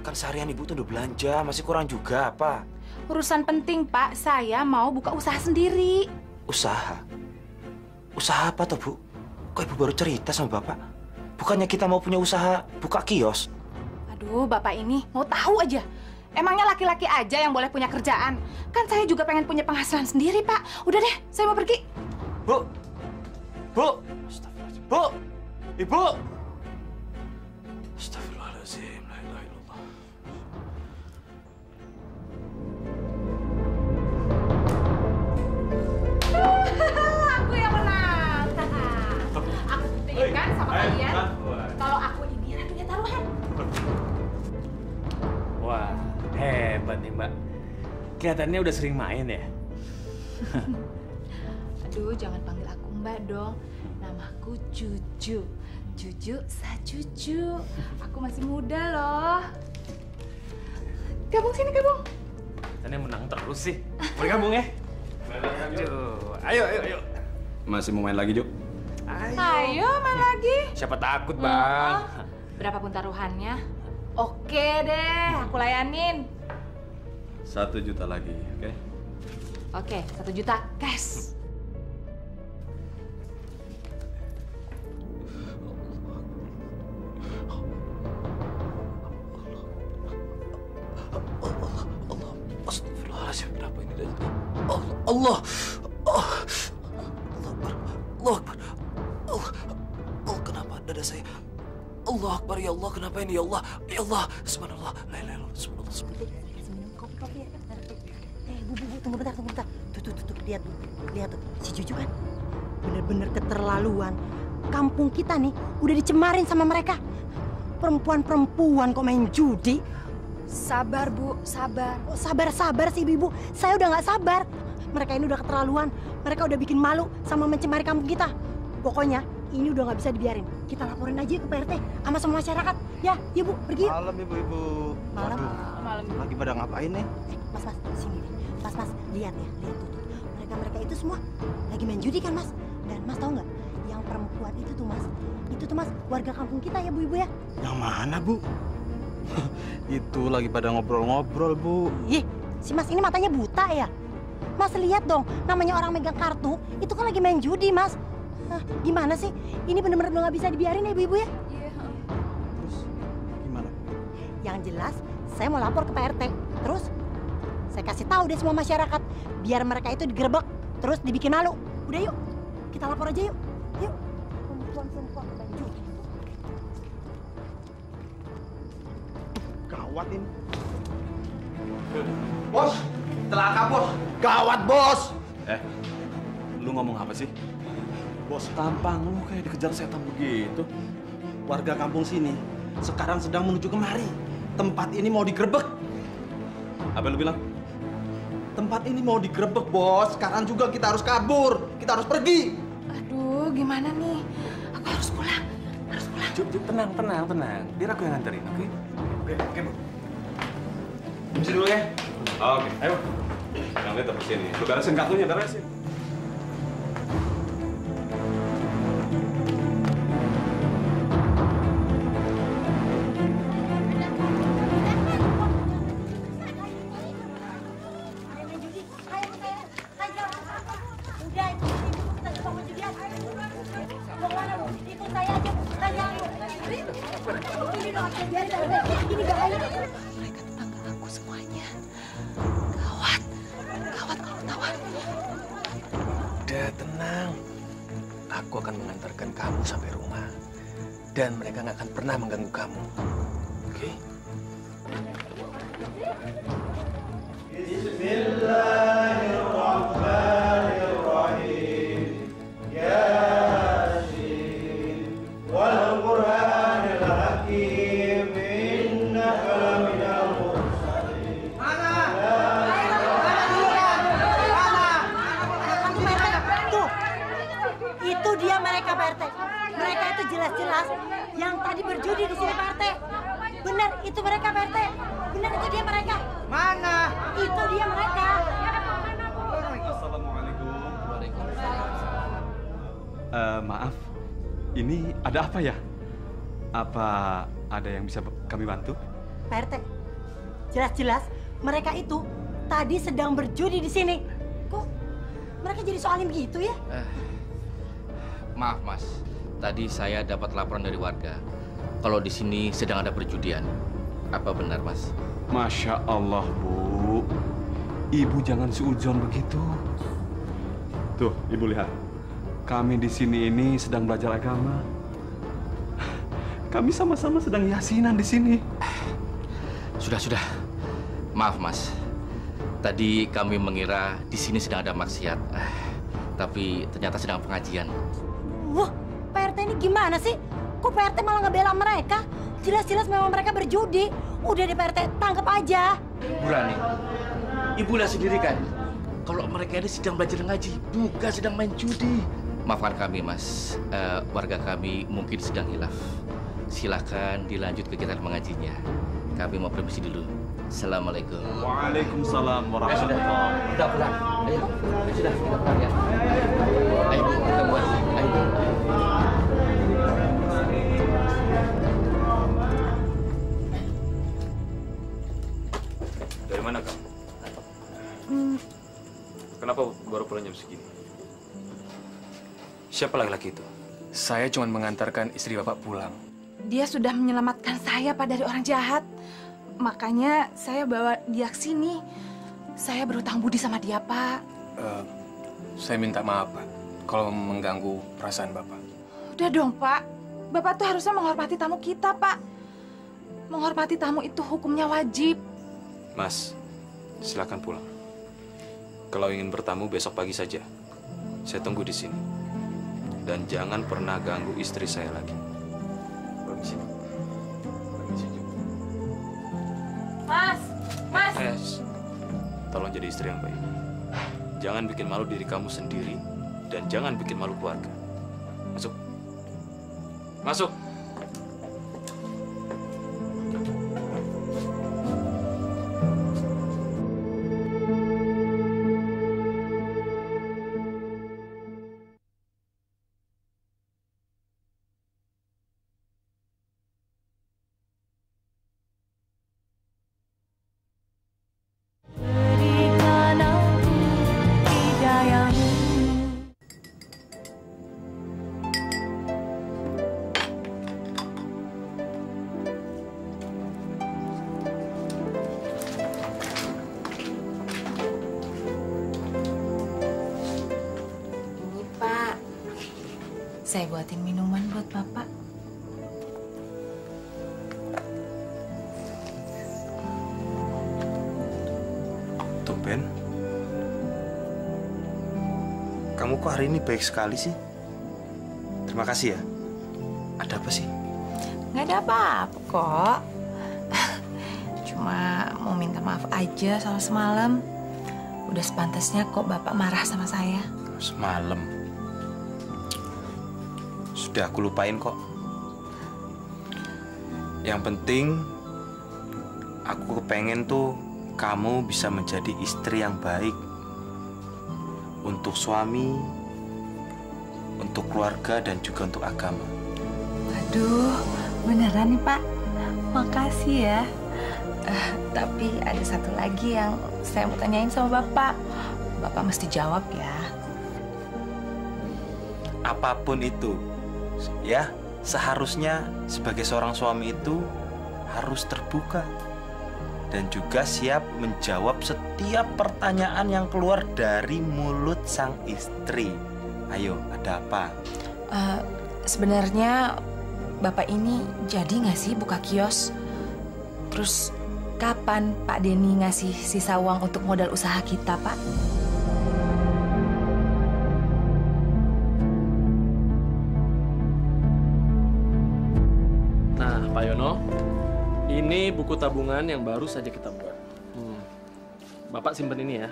Kan seharian Ibu tuh udah belanja, masih kurang juga apa? Urusan penting, Pak. Saya mau buka usaha sendiri. Usaha? Usaha apa toh, Bu? Kok Ibu baru cerita sama Bapak? Bukannya kita mau punya usaha buka kios? Aduh, Bapak ini mau tahu aja. Emangnya laki-laki aja yang boleh punya kerjaan? Kan saya juga pengen punya penghasilan sendiri, Pak. Udah deh, saya mau pergi. Bu! Bu! Astagfirullahaladzim. Bu! Ibu! Astagfirullahaladzim. La ilaha illallah. Aku yang menang. Aku buktikan sama kalian kalau aku ini ratunya taruhan. Wah, hebat nih, Mbak. Kelihatannya udah sering main ya? Aduh, jangan panggil aku Mbak dong. Namaku Juju. Juju Sajuju. Aku masih muda loh. Gabung sini, gabung. Kelihatannya menang terus sih. Boleh gabung ya? Ayo. Masih mau main lagi, Jo? Ayo main lagi. Siapa takut, Bang? Berapapun taruhannya. Oke deh, aku layanin. 1 juta lagi, oke? Oke, 1 juta cash. Astagfirullahaladzim, kenapa ini dari Allah. Allah Akbar. Allah, kenapa dada saya? Allah Akbar, ya Allah, kenapa ini ya Allah? Ya Allah, subhanallah, la ilaha illallah, subhanallah, subhanallah. Kopi. Bu, tunggu bentar. Tuh, lihat tuh, si Juju kan bener-bener keterlaluan. Kampung kita nih udah dicemarin sama mereka. Perempuan kok main judi. Sabar, Bu, sabar. Oh, sabar sih, Ibu. Saya udah nggak sabar. Mereka ini udah keterlaluan. Mereka udah bikin malu sama mencemari kampung kita. Pokoknya ini udah nggak bisa dibiarin. Kita laporin aja ke PRT sama semua masyarakat. Ya, Bu, pergi. Malam, Ibu-ibu. Malam. Lagi pada ngapain nih? Mas, sini deh. Mas, lihat tuh. Mereka itu semua lagi main judi kan, Mas? Dan Mas tahu nggak? Yang perempuan itu tuh, Mas. Itu tuh, Mas, warga kampung kita ya, Bu, Ibu ya. Yang mana, Bu? Itu lagi pada ngobrol-ngobrol, Bu. Ih, si Mas ini matanya buta ya? Mas lihat dong, namanya orang megang kartu, itu kan lagi main judi, Mas. Hah, gimana sih? Ini bener-bener udah nggak bisa dibiarin ya, Ibu-ibu ya? Iya. Terus gimana? Yang jelas, saya mau lapor ke Pak RT. Terus, saya kasih tahu deh semua masyarakat, biar mereka itu digerebek, terus dibikin malu. Udah yuk, kita lapor aja yuk. Yuk. Perempuan-perempuan main judi. Gawat ini. Bos, celaka bos. Gawat bos. Lu ngomong apa sih? Bos, tampang lu kayak dikejar setan begitu. Warga kampung sini sekarang sedang menuju kemari. Tempat ini mau digerebek. Apa lu bilang? Tempat ini mau digerebek, bos. Sekarang juga kita harus kabur. Kita harus pergi. Aduh, gimana nih? Aku harus pulang. Cuk, tenang. Biar aku yang nganterin, oke? Oke, Bu. Bisa dulu ya? Oke, ayo. Yang lihat terus sini. Lu beresin kartunya, beresin. Udah tenang. Aku akan mengantarkan kamu sampai rumah. Dan mereka nggak akan pernah mengganggu kamu. Oke? Bismillahirrahmanirrahim. Yasin wal Qur'anil Hakim innaka laminal mursalin. Tuh, itu dia mereka, Pak RT. Mereka itu jelas-jelas yang tadi berjudi di sini, Pak RT. Benar, itu mereka, Pak RT. Benar, itu dia mereka. Mana? Itu dia mereka. Assalamualaikum. Maaf, ini ada apa ya? Apa ada yang bisa kami bantu? Pak RT, jelas-jelas mereka itu tadi sedang berjudi di sini. Kok mereka jadi soalim gitu ya? Maaf, Mas. Tadi saya dapat laporan dari warga kalau di sini sedang ada perjudian. Apa benar, Mas? Masya Allah, Bu. Ibu jangan suudzon begitu. Tuh, Ibu lihat. Kami di sini ini sedang belajar agama. Kami sama-sama sedang yasinan di sini. Sudah. Maaf, Mas. Tadi kami mengira di sini sedang ada maksiat. Tapi ternyata sedang pengajian. Wah, Pak RT ini gimana sih? Kok Pak RT malah ngebela mereka? Jelas-jelas memang mereka berjudi. Udah deh Pak RT, tangkap aja. Bu Rani, Ibu lihat sendiri kan? Kalau mereka ini sedang belajar ngaji, bukan sedang main judi. Maafkan kami, Mas. Warga kami mungkin sedang hilaf. Silakan dilanjut kegiatan mengajinya. Kami mau permisi dulu. Assalamualaikum. Waalaikumsalam warahmatullahi wabarakatuh. Udah pulang. Ayo, sudah kita pulang ya. Ayo, kita buat. Ayo. Dari mana kamu? Kenapa baru pulang jam segini? Siapa laki-laki itu? Saya cuma mengantarkan istri Bapak pulang. Dia sudah menyelamatkan saya, Pak, dari orang jahat. Makanya saya bawa dia ke sini. Saya berhutang budi sama dia, Pak. Saya minta maaf, Pak, kalau mengganggu perasaan Bapak. Udah dong, Pak. Bapak tuh harusnya menghormati tamu kita, Pak. Menghormati tamu itu hukumnya wajib. Mas, silakan pulang. Kalau ingin bertamu besok pagi saja. Saya tunggu di sini. Dan jangan pernah ganggu istri saya lagi. Permisi. Mas. Tolong jadi istri yang baik. Jangan bikin malu diri kamu sendiri dan jangan bikin malu keluarga. Masuk. Masuk. Saya buatin minuman buat Bapak. Tumben. Kamu kok hari ini baik sekali sih? Terima kasih ya. Ada apa sih? Nggak ada apa-apa kok. Cuma mau minta maaf aja soal semalam. Udah sepantasnya kok Bapak marah sama saya. Semalam. Sudah aku lupain kok. Yang penting aku kepengen tuh kamu bisa menjadi istri yang baik untuk suami, untuk keluarga, dan juga untuk agama. Aduh, beneran nih Pak. Makasih ya. Tapi ada satu lagi yang saya mau tanyain sama Bapak. Bapak mesti jawab ya. Apapun itu, ya, seharusnya sebagai seorang suami itu harus terbuka dan juga siap menjawab setiap pertanyaan yang keluar dari mulut sang istri. Ayo, ada apa? Sebenarnya Bapak ini jadi nggak sih buka kios? Terus kapan Pak Denny ngasih sisa uang untuk modal usaha kita, Pak? Nah, Pak Yono, ini buku tabungan yang baru saja kita buat. Bapak simpen ini ya.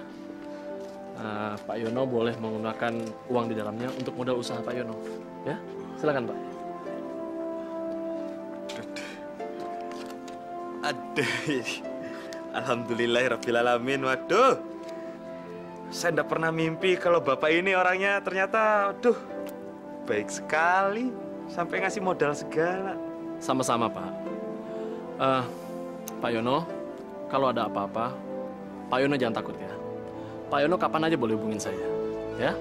Pak Yono boleh menggunakan uang di dalamnya untuk modal usaha Pak Yono. Ya, silakan Pak. Aduh, alhamdulillahirrabbilalamin. Waduh, saya tidak pernah mimpi kalau Bapak ini orangnya ternyata, aduh, baik sekali. Sampai ngasih modal segala. Sama-sama Pak. Pak Yono, kalau ada apa-apa, Pak Yono jangan takut ya. Pak Yono kapan aja boleh hubungin saya, ya.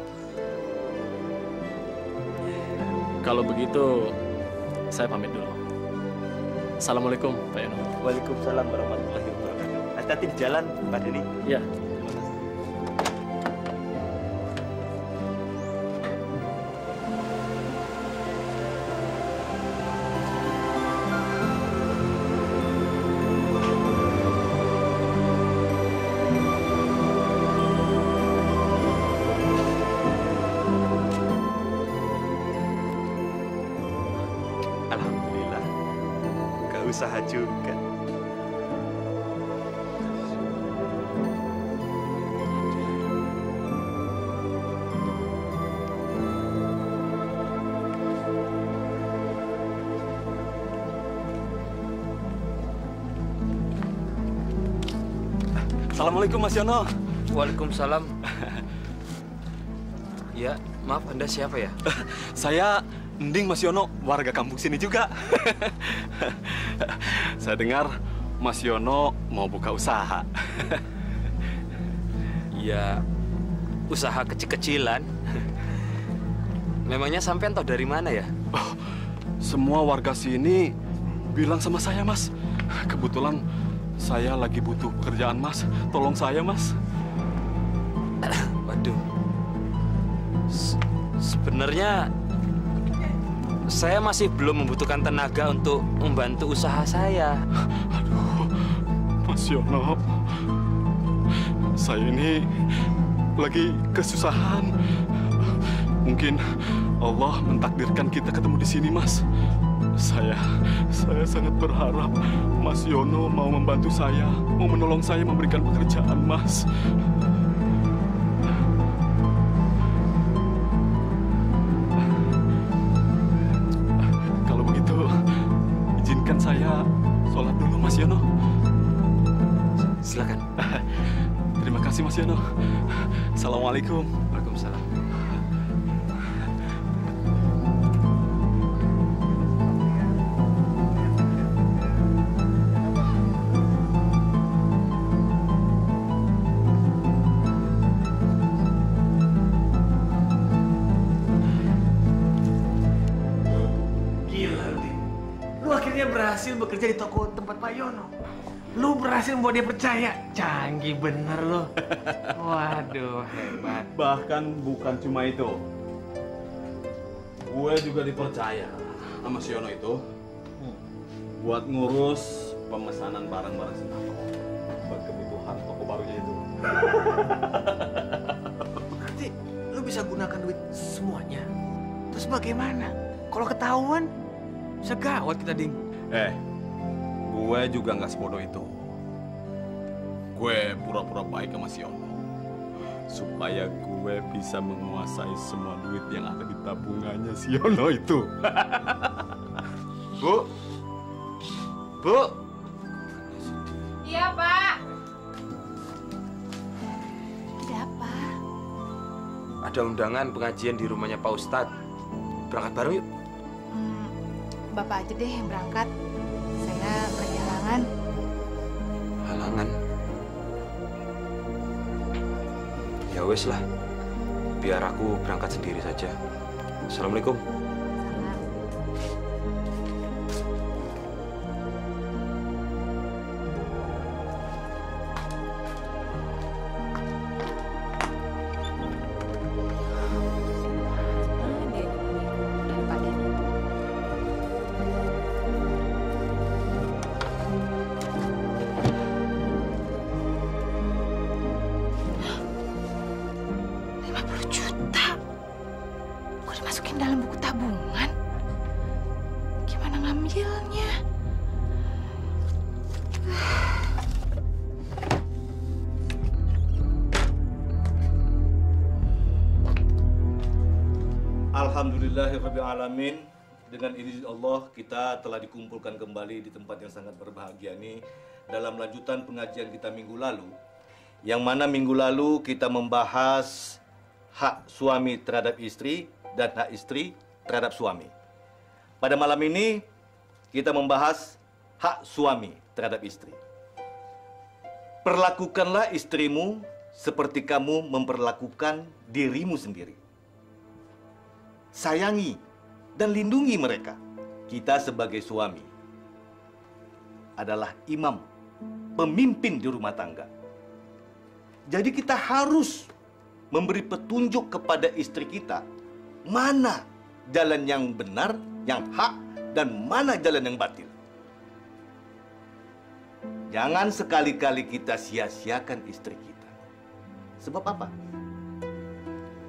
Kalau begitu, saya pamit dulu. Assalamualaikum, Pak Yono. Waalaikumsalam warahmatullahi wabarakatuh. Hati-hati di jalan, Pak Denny. Ya. Alhamdulillah, gak usaha juga. Assalamualaikum Mas Yono. Waalaikumsalam. Ya, maaf Anda siapa ya? Saya Ending Mas Yono, warga kampung sini juga. Saya dengar Mas Yono mau buka usaha. Ya, usaha kecil-kecilan. Memangnya sampean tahu dari mana ya? Oh, semua warga sini bilang sama saya, Mas. Kebetulan saya lagi butuh pekerjaan, Mas. Tolong saya, Mas. Waduh. Sebenarnya saya masih belum membutuhkan tenaga untuk membantu usaha saya. Aduh, Mas Yono. Saya ini lagi kesusahan. Mungkin Allah mentakdirkan kita ketemu di sini, Mas. Saya sangat berharap Mas Yono mau membantu saya, mau menolong saya memberikan pekerjaan, Mas. Kalau begitu, izinkan saya sholat dulu, Mas Yono. Silakan. Terima kasih, Mas Yono. Assalamualaikum. Waalaikumsalam. Berhasil bekerja di toko tempat Pak Yono. Lu berhasil membuat dia percaya. Canggih bener lu. Waduh, hebat. Bahkan bukan cuma itu. Gue Gue juga dipercaya sama si Yono itu buat ngurus pemesanan barang-barang sembako buat kebutuhan toko barunya itu. Berarti lu bisa gunakan duit semuanya. Terus bagaimana? Kalau ketahuan, bisa gawat kita, Ding. Gue juga nggak sebodoh itu. Gue pura-pura baik sama si Yono supaya gue bisa menguasai semua duit yang ada di tabungannya si Yono itu. Bu, Bu. Iya, Pak. Ada apa? Ada undangan pengajian di rumahnya Pak Ustadz. Berangkat bareng yuk. Bapak aja deh yang berangkat. Saya lagi halangan. Halangan? Ya wes lah. Biar aku berangkat sendiri saja. Assalamualaikum. Alhamdulillahirrabbilalamin. Dengan izin Allah kita telah dikumpulkan kembali di tempat yang sangat berbahagia ini dalam lanjutan pengajian kita minggu lalu, yang mana minggu lalu kita membahas hak suami terhadap istri dan hak istri terhadap suami. Pada malam ini kita membahas hak suami terhadap istri. Perlakukanlah istrimu seperti kamu memperlakukan dirimu sendiri. Sayangi dan lindungi mereka. Kita sebagai suami adalah imam, pemimpin di rumah tangga. Jadi kita harus memberi petunjuk kepada istri kita mana jalan yang benar, yang hak, dan mana jalan yang batil. Jangan sekali-kali kita sia-siakan istri kita. Sebab apa?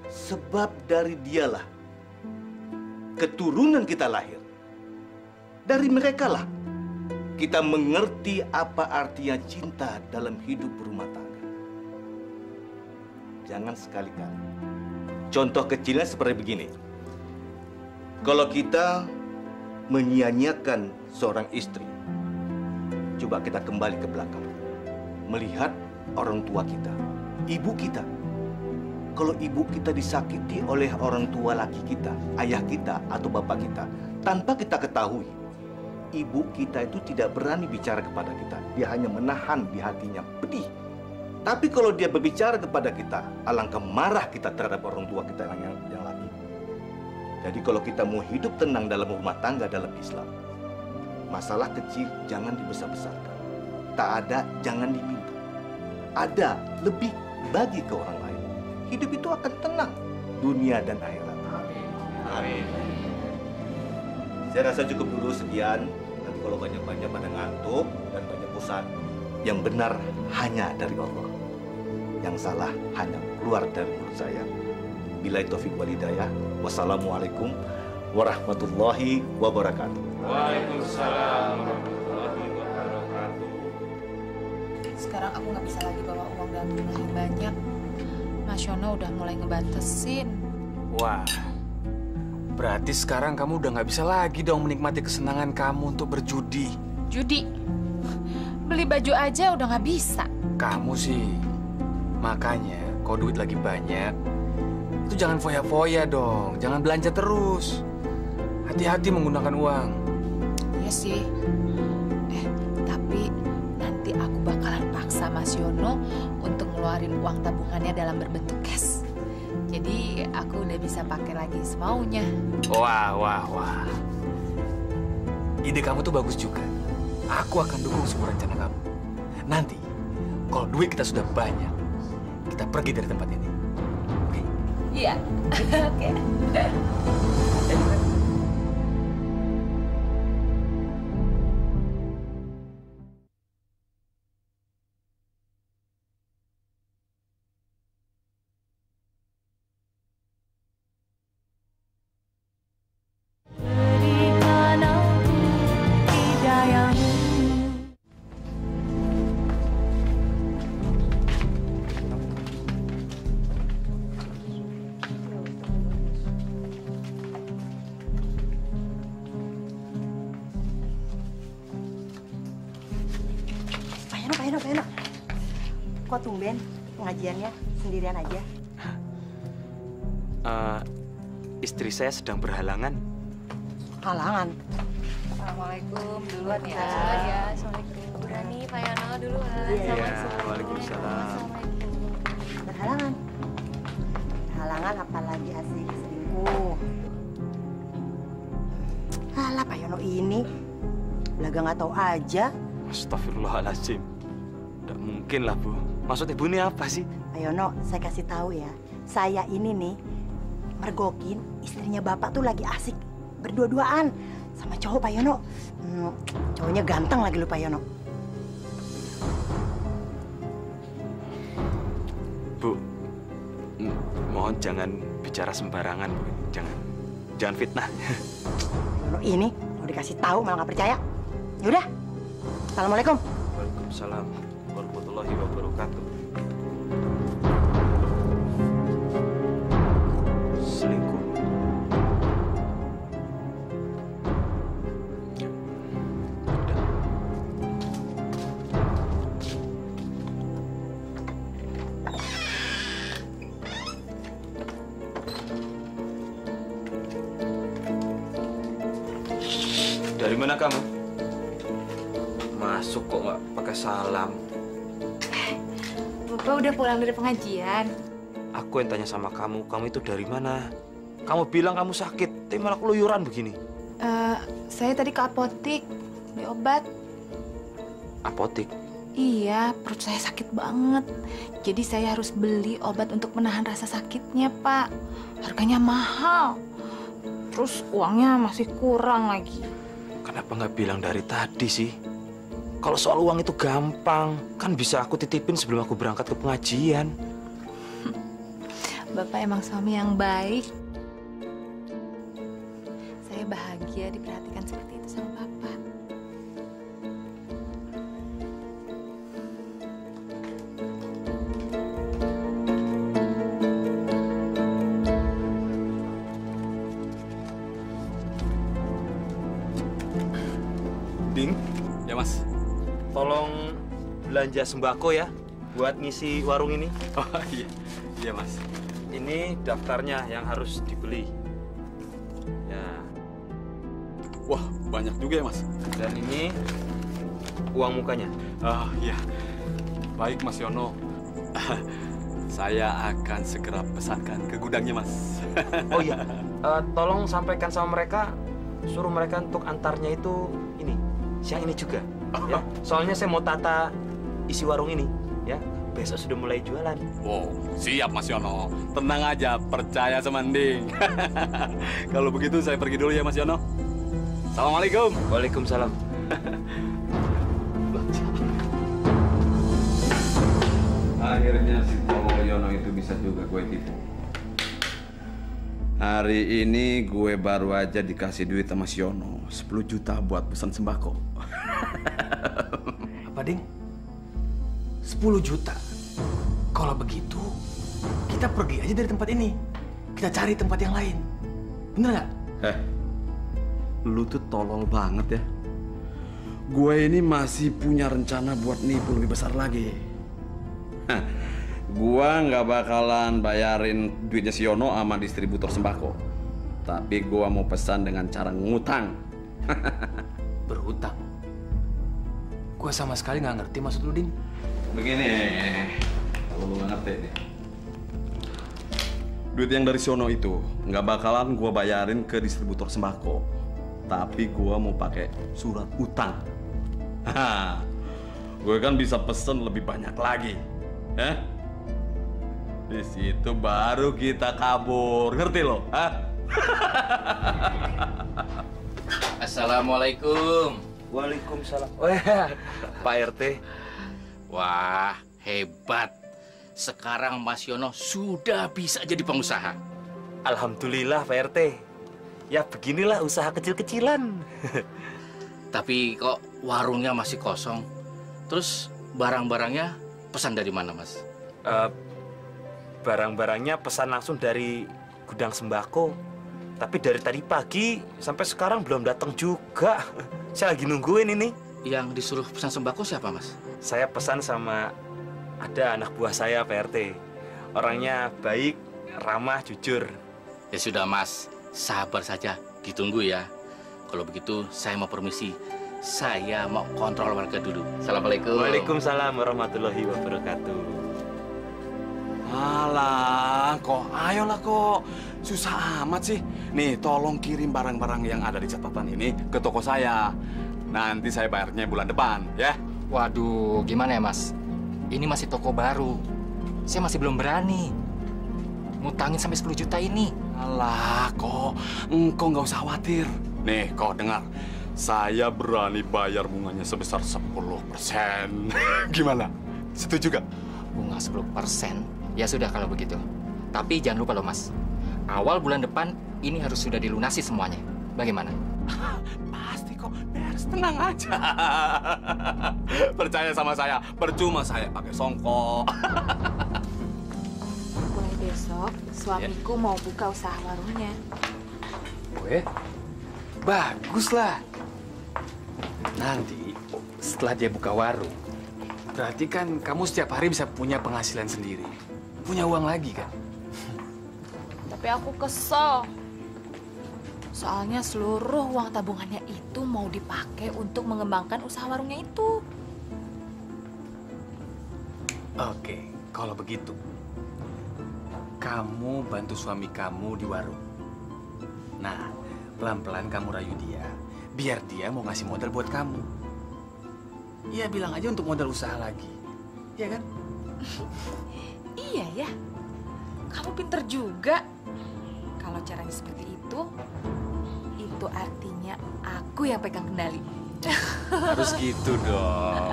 Sebab dari dialah keturunan kita lahir. Dari merekalah kita mengerti apa artinya cinta dalam hidup berumah tangga. Jangan sekali-kali. Contoh kecilnya seperti begini. Kalau kita menyia-nyiakan seorang istri, coba kita kembali ke belakang. Melihat orang tua kita, ibu kita. Kalau ibu kita disakiti oleh orang tua laki kita, ayah kita, atau bapak kita, tanpa kita ketahui, ibu kita itu tidak berani bicara kepada kita. Dia hanya menahan di hatinya, pedih. Tapi kalau dia berbicara kepada kita, alangkah marah kita terhadap orang tua kita yang laki. Jadi kalau kita mau hidup tenang dalam rumah tangga dalam Islam, masalah kecil jangan dibesar-besarkan. Tak ada, jangan diminta. Ada, lebih bagi ke orang lain. Hidup itu akan tenang, dunia dan akhirat. Amin. Saya rasa cukup dulu sekian. Nanti kalau banyak-banyak pada ngantuk dan banyak bosan, yang benar hanya dari Allah. Yang salah hanya keluar dari mulut saya. Billahi taufiq wal hidayah. Wassalamualaikum warahmatullahi wabarakatuh. Waalaikumsalam warahmatullahi wabarakatuh. Sekarang aku nggak bisa lagi bawa uang dalam jumlah yang banyak. Mas Yono udah mulai ngebatasin. Wah, berarti sekarang kamu udah nggak bisa lagi dong menikmati kesenangan kamu untuk berjudi. Judi? Beli baju aja udah nggak bisa. Kamu sih, makanya kalau duit lagi banyak, itu jangan foya-foya dong, jangan belanja terus. Hati-hati menggunakan uang. Iya sih. Tapi nanti aku bakalan paksa Mas Yono untuk ngeluarin uang tabungannya dalam berbentuk cash. Jadi aku udah bisa pakai lagi semaunya. Wah. Ide kamu tuh bagus juga. Aku akan dukung semua rencana kamu. Nanti, kalau duit kita sudah banyak, kita pergi dari tempat ini. Oke? Iya. Oke. Yono. Kok tumben pengajiannya sendirian aja? Istri saya sedang berhalangan. Halangan? Assalamualaikum duluan ya. Ya, Assalamualaikum. Bu Rani, Pak Yono duluan. Iya, waalaikumsalam. Berhalangan? Halangan apalagi asik selingkuh. Alah, Pak Yono ini belaga nggak tahu aja. Astagfirullahaladzim. Tidak mungkin lah, Bu. Maksud Ibu ini apa sih? Pak Yono, saya kasih tahu ya. Saya ini nih mergokin istrinya Bapak tuh lagi asik berdua-duaan sama cowok, Pak Yono. Cowoknya ganteng lagi lu, Pak Yono. Bu, mohon jangan bicara sembarangan, Bu. Jangan fitnah. Yono ini mau dikasih tahu malah nggak percaya. Yaudah, assalamualaikum. Waalaikumsalam warahmatullahi wabarakatuh. Selingkuh. Dari mana kamu? Masuk kok nggak pakai salam. Bapak udah pulang dari pengajian. Aku yang tanya sama kamu itu dari mana? Kamu bilang kamu sakit, tapi malah keluyuran begini. Saya tadi ke apotik beli obat. Apotik? Iya, perut saya sakit banget. Jadi saya harus beli obat untuk menahan rasa sakitnya, Pak. Harganya mahal. Terus uangnya masih kurang lagi. Kenapa nggak bilang dari tadi sih? Kalau soal uang itu gampang, kan bisa aku titipin sebelum aku berangkat ke pengajian. Bapak emang suami yang baik. Saya bahagia diperhatikan seperti itu sama Bapak. Ding? Ya, Mas. Tolong belanja sembako ya, buat ngisi warung ini. Oh iya, iya Mas. Ini daftarnya yang harus dibeli. Ya. Wah, banyak juga ya Mas. Dan ini uang mukanya. Oh iya, baik Mas Yono. Saya akan segera pesankan ke gudangnya Mas. Oh iya, tolong sampaikan sama mereka, suruh mereka untuk antarnya itu ini, siang ini juga. Ya, soalnya saya mau tata isi warung ini, ya. Besok sudah mulai jualan. Wow, siap Mas Yono. Tenang aja, percaya sama Nding. Kalau begitu saya pergi dulu ya Mas Yono. Assalamualaikum. Waalaikumsalam. Akhirnya si Tolo Yono itu bisa juga gue tipu. Hari ini gue baru aja dikasih duit sama si Yono 10 juta buat pesan sembako. Apa, Ding? 10 juta? Kalau begitu, kita pergi aja dari tempat ini. Kita cari tempat yang lain. Bener nggak? Lu tuh tolol banget ya. Gue ini masih punya rencana buat nipu lebih besar lagi. Gua nggak bakalan bayarin duitnya si Yono sama distributor sembako. Tapi gua mau pesan dengan cara ngutang. Berhutang? Gua sama sekali nggak ngerti maksud lu, Ding. Begini, kalau lu nggak ngerti nih. Duit yang dari si Yono itu nggak bakalan gua bayarin ke distributor sembako. Tapi gua mau pakai surat utang. Gue kan bisa pesen lebih banyak lagi. Di situ baru kita kabur, ngerti lo? Assalamualaikum. Waalaikumsalam. Pak RT. Wah, hebat. Sekarang Mas Yono sudah bisa jadi pengusaha. Alhamdulillah Pak RT. Ya beginilah usaha kecil-kecilan. Tapi kok warungnya masih kosong? Terus barang-barangnya pesan dari mana, Mas? Barang-barangnya pesan langsung dari gudang sembako. Tapi dari tadi pagi sampai sekarang belum datang juga. Saya lagi nungguin ini. Yang disuruh pesan sembako siapa, Mas? Saya pesan sama ada anak buah saya, Pak RT. Orangnya baik, ramah, jujur. Ya sudah Mas, sabar saja, ditunggu ya. Kalau begitu saya mau permisi. Saya mau kontrol warga dulu. Assalamualaikum. Waalaikumsalam warahmatullahi wabarakatuh. Alah, kok ayolah kok. Susah amat sih. Nih, tolong kirim barang-barang yang ada di catatan ini ke toko saya. Nanti saya bayarnya bulan depan, ya. Waduh, gimana ya Mas? Ini masih toko baru. Saya masih belum berani ngutangin sampai 10 juta ini. Alah, kok engkau nggak usah khawatir. Nih, kok dengar. Saya berani bayar bunganya sebesar 10%. Gimana? Setuju gak? Bunga 10%? Ya sudah kalau begitu. Tapi jangan lupa loh Mas. Awal bulan depan ini harus sudah dilunasi semuanya. Bagaimana? Pasti kok, beres, tenang aja. Percaya sama saya, percuma saya pakai songkok. Mulai besok, suamiku mau buka usaha warungnya. Gue? Bagus lah. Nanti setelah dia buka warung, berarti kan kamu setiap hari bisa punya penghasilan sendiri. Punya uang lagi kan? Tapi aku kesel. Soalnya seluruh uang tabungannya itu mau dipakai untuk mengembangkan usaha warungnya itu. Oke, kalau begitu, kamu bantu suami kamu di warung. Nah, pelan-pelan kamu rayu dia, biar dia mau ngasih modal buat kamu. Iya, bilang aja untuk modal usaha lagi. Iya kan? Iya ya, kamu pinter juga. Kalau caranya seperti itu artinya aku yang pegang kendali. Harus gitu dong.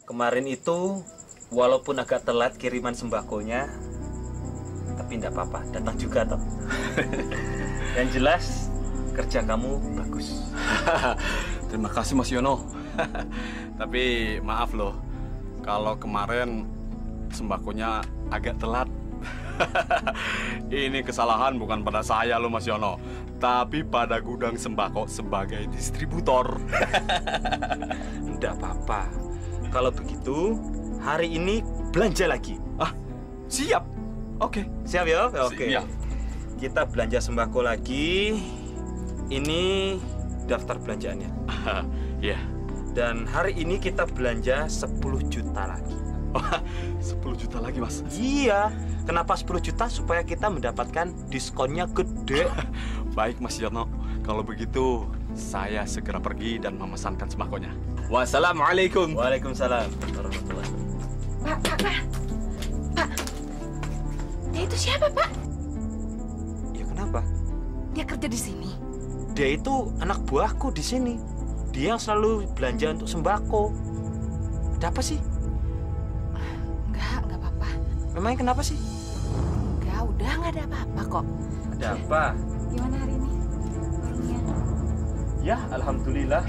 Kemarin itu, walaupun agak telat kiriman sembakonya, tapi enggak apa-apa, datang juga toh. Yang jelas, kerja kamu bagus. Terima kasih Mas Yono. Tapi maaf loh, kalau kemarin sembakonya agak telat. Ini kesalahan bukan pada saya loh Mas Yono, tapi pada gudang sembako sebagai distributor. Enggak apa-apa. Kalau begitu, hari ini belanja lagi. Ah, siap. Oke. Siap ya? Oke. Siap. Kita belanja sembako lagi. Ini daftar belanjaannya. Iya. Dan hari ini kita belanja 10 juta lagi. 10 juta lagi, Mas? Iya. Kenapa 10 juta? Supaya kita mendapatkan diskonnya gede. Baik, Mas Yono. Kalau begitu, saya segera pergi dan memesankan sembakonya. Wassalamualaikum. Waalaikumsalam warahmatullahi. Pak. Dia itu siapa, Pak? Ya kenapa? Dia kerja di sini. Dia itu anak buahku di sini. Dia yang selalu belanja untuk sembako. Ada apa sih? Enggak apa-apa. Memangnya kenapa sih? Enggak, udah nggak ada apa-apa kok. Ada apa? Gimana hari ini? Ya, alhamdulillah.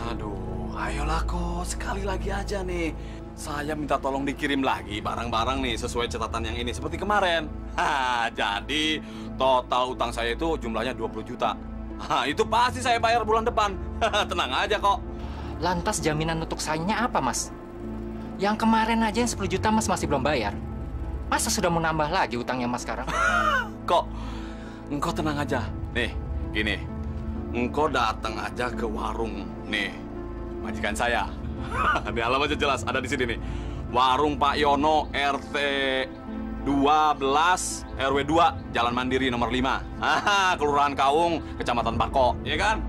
Aduh, ayolah kok, sekali lagi aja nih. Saya minta tolong dikirim lagi barang-barang nih sesuai catatan yang ini seperti kemarin. Jadi total utang saya itu jumlahnya 20 juta. Itu pasti saya bayar bulan depan. Tenang aja kok. Lantas jaminan untuk sayanya apa, Mas? Yang kemarin aja yang 10 juta Mas masih belum bayar. Masa sudah mau nambah lagi utangnya Mas sekarang? Kok, engkau tenang aja. Nih, gini. Engkau datang aja ke warung. Nih, majikan saya. Di alamatnya jelas, ada di sini nih. Warung Pak Yono, RT 12, RW 2, Jalan Mandiri nomor 5. Kelurahan Kaung, Kecamatan Bako, ya kan?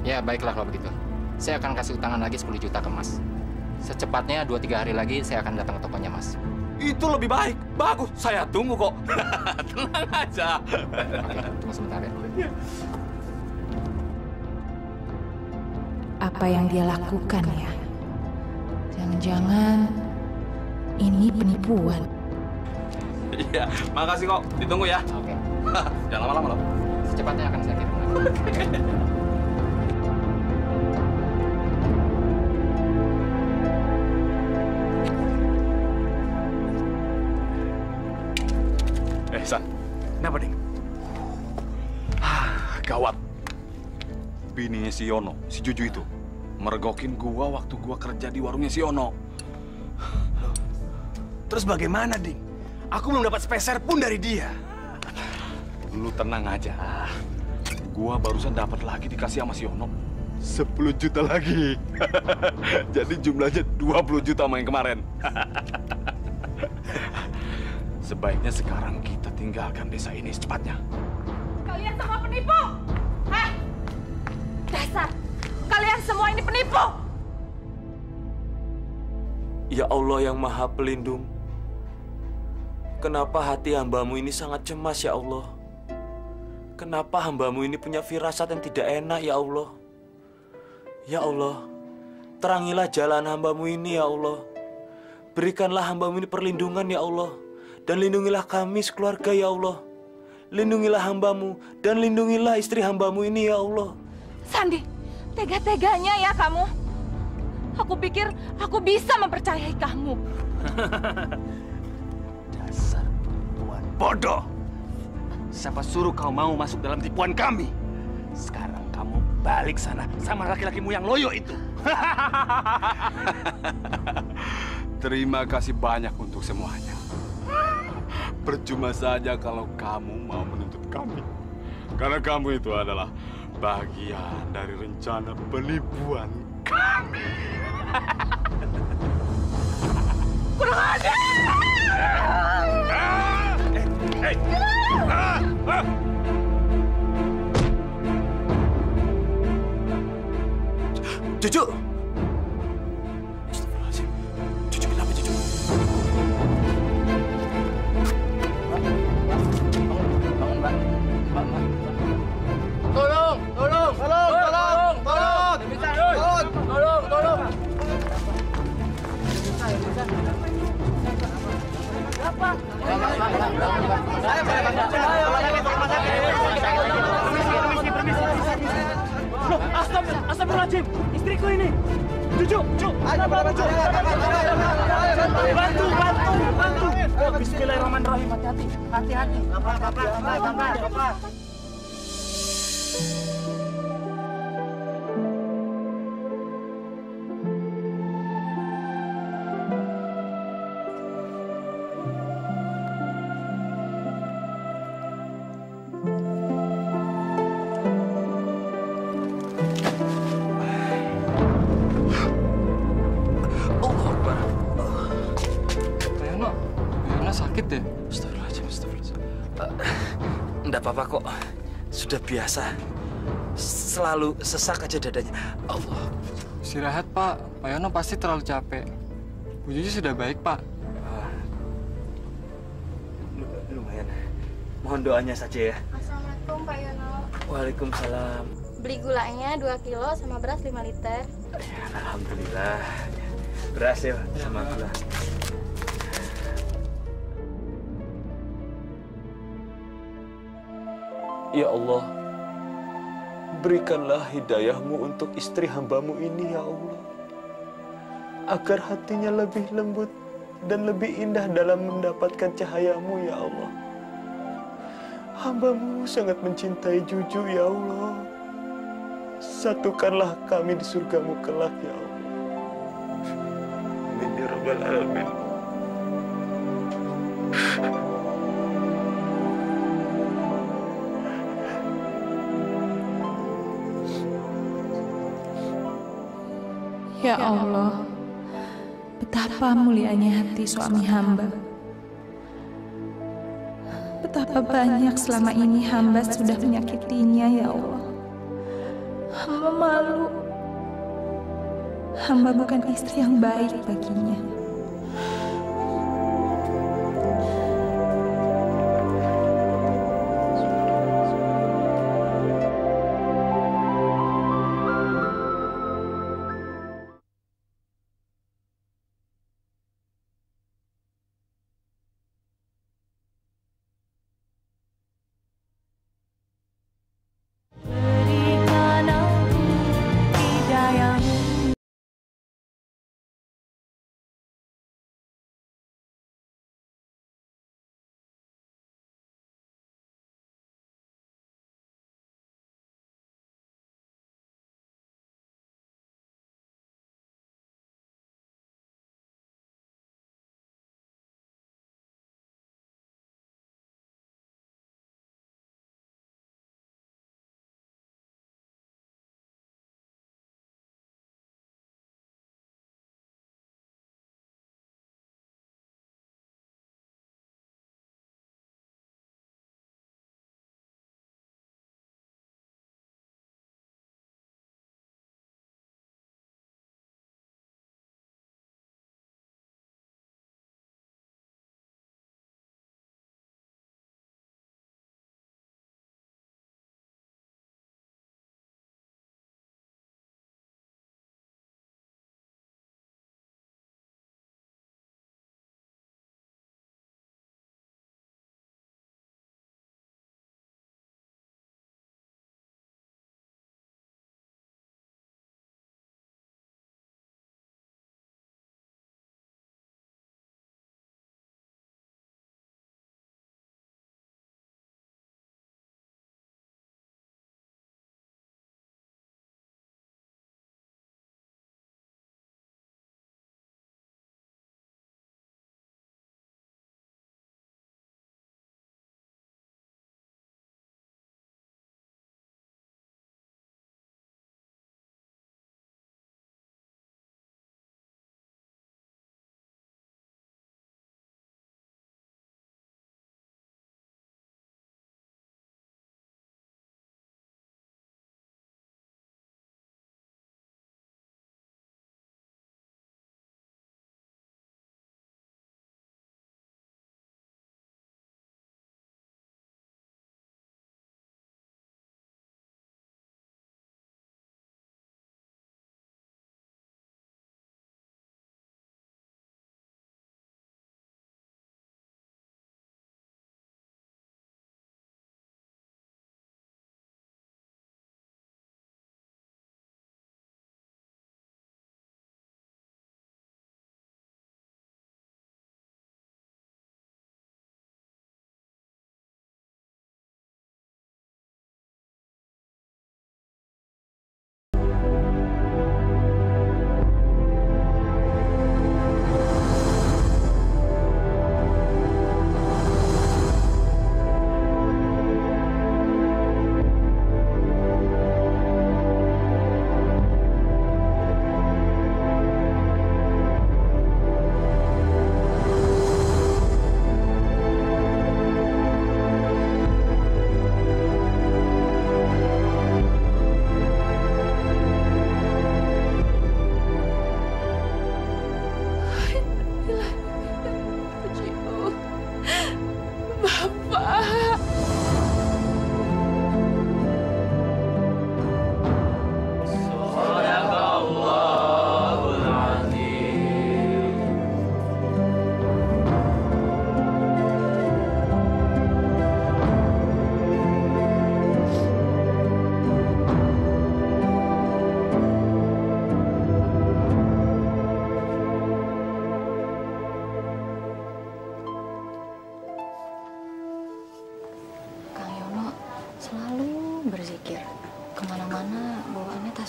Ya, baiklah kalau begitu. Saya akan kasih utangan lagi 10 juta ke Mas. Secepatnya 2-3 hari lagi saya akan datang ke tokonya Mas. Itu lebih baik. Bagus, saya tunggu kok. Tenang aja. Tunggu sebentar ya. Apa yang dia lakukan ya? Jangan-jangan ini penipuan. Iya, makasih kok. Ditunggu ya. Oke. Jangan lama-lama loh. Secepatnya akan saya kirim. San, kenapa, Ding? Gawat. Bininya si Yono, si Juju itu, mergokin gua waktu gua kerja di warungnya si Yono. Terus bagaimana, Ding? Aku belum dapat speser pun dari dia. Lu tenang aja. Gua barusan dapat lagi dikasih sama si Yono 10 juta lagi. Jadi jumlahnya 20 juta sama yang kemarin. Sebaiknya sekarang kita tinggalkan desa ini secepatnya. Kalian semua penipu! Hah? Dasar! Kalian semua ini penipu! Ya Allah yang Maha Pelindung, kenapa hati hambamu ini sangat cemas ya Allah? Kenapa hambamu ini punya firasat yang tidak enak ya Allah? Ya Allah, terangilah jalan hambamu ini ya Allah. Berikanlah hambamu ini perlindungan ya Allah. Dan lindungilah kami sekeluarga ya Allah. Lindungilah hambamu dan lindungilah istri hambamu ini ya Allah. Sandi, tega-teganya ya kamu. Aku pikir aku bisa mempercayai kamu. Dasar perempuan bodoh. Siapa suruh kau mau masuk dalam tipuan kami? Sekarang kamu balik sana sama laki-lakimu yang loyo itu. Terima kasih banyak untuk semuanya. Percuma saja kalau kamu mau menuntut kami. Karena kamu itu adalah bagian dari rencana penipuan kami. Kurang ajar! Juju! Astagfirullahaladzim. Juju, kenapa Juju? Tolong! Astagfirullahaladzim, istriku ini. Juju. Bantu. Bismillahirrahmanirrahim. Hati-hati. Bapak. Sakit ya? Astagfirullahaladzim. Enggak apa-apa kok. Sudah biasa. Selalu sesak aja dadanya. Allah. Istirahat, Pak. Pak Yono pasti terlalu capek. Bu Juju sudah baik, Pak. Lumayan. Mohon doanya saja ya. Assalamualaikum, Pak Yono. Waalaikumsalam. Beli gulanya 2 kilo sama beras 5 liter. Ya, alhamdulillah. Beras ya sama gula. Ya Allah, berikanlah hidayahmu untuk istri hambamu ini ya Allah. Agar hatinya lebih lembut dan lebih indah dalam mendapatkan cahayamu ya Allah. Hambamu sangat mencintai Juju ya Allah. Satukanlah kami di surgamu kelak ya Allah. Amin ya rabbal alamin. Ya Allah, betapa mulianya hati suami hamba. Betapa banyak selama ini hamba sudah menyakitinya, ya Allah. Hamba malu. Hamba bukan istri yang baik baginya.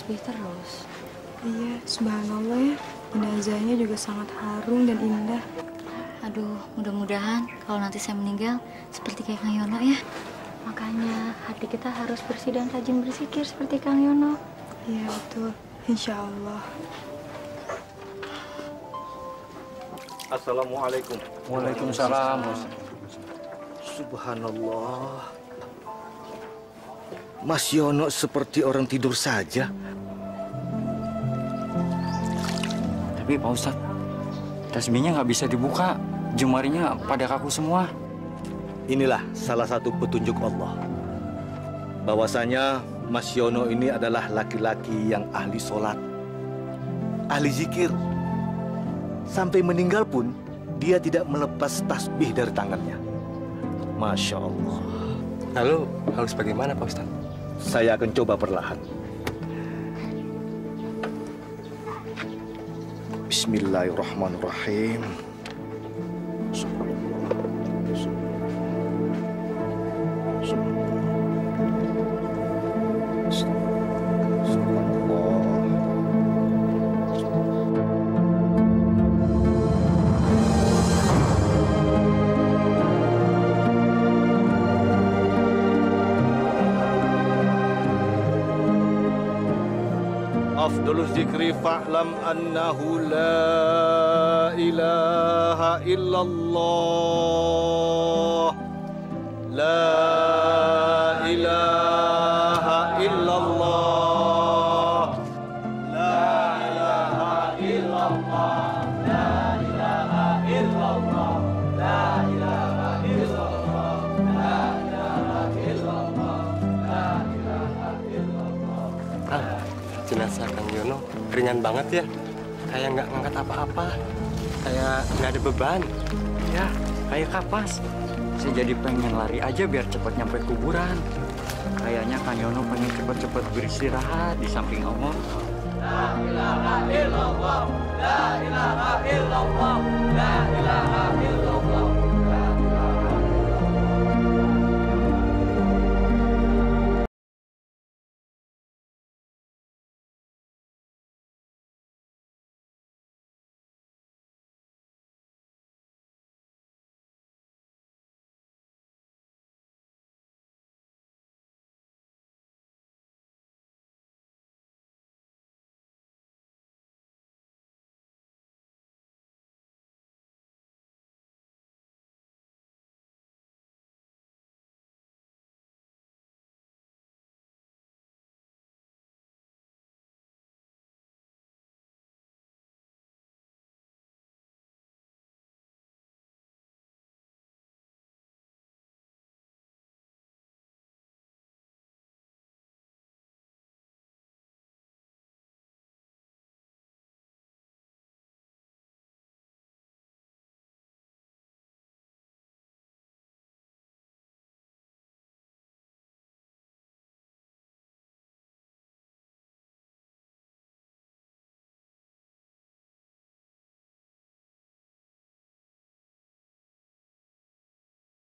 tasbih terus. Iya, subhanallah ya. Jenazahnya juga sangat harum dan indah. Aduh, mudah-mudahan kalau nanti saya meninggal seperti kayak Kang Yono ya. Makanya hati kita harus bersih dan rajin berzikir seperti Kang Yono. Iya, betul. Insya Allah. Assalamualaikum. Waalaikumsalam. Subhanallah. Mas Yono seperti orang tidur saja. Tapi Pak Ustadz, tasbihnya nggak bisa dibuka. Jemarinya pada kaku semua. Inilah salah satu petunjuk Allah. Bahwasanya Mas Yono ini adalah laki-laki yang ahli sholat, ahli zikir. Sampai meninggal pun, dia tidak melepas tasbih dari tangannya. Masya Allah. Lalu harus bagaimana Pak Ustadz? Saya akan coba perlahan. Bismillahirrahmanirrahim. Afdalul zikri fa'lam annahu la ilaha illallah. La ilaha illallah. La ilaha illallah. La ilaha illallah. La ilaha illallah. La ilaha illallah. La ilaha illallah. Jenazah Kang Yono ringan banget ya. Kayak nggak ngangkat apa-apa. Kayak nggak ada beban. Ya, kayak kapas. Saya jadi pengen lari aja biar cepat nyampe kuburan. Kayaknya Kang Yono pengen cepat-cepat beristirahat di samping Allah. La ilaha illallah. La ilaha illallah. La ilaha illallah.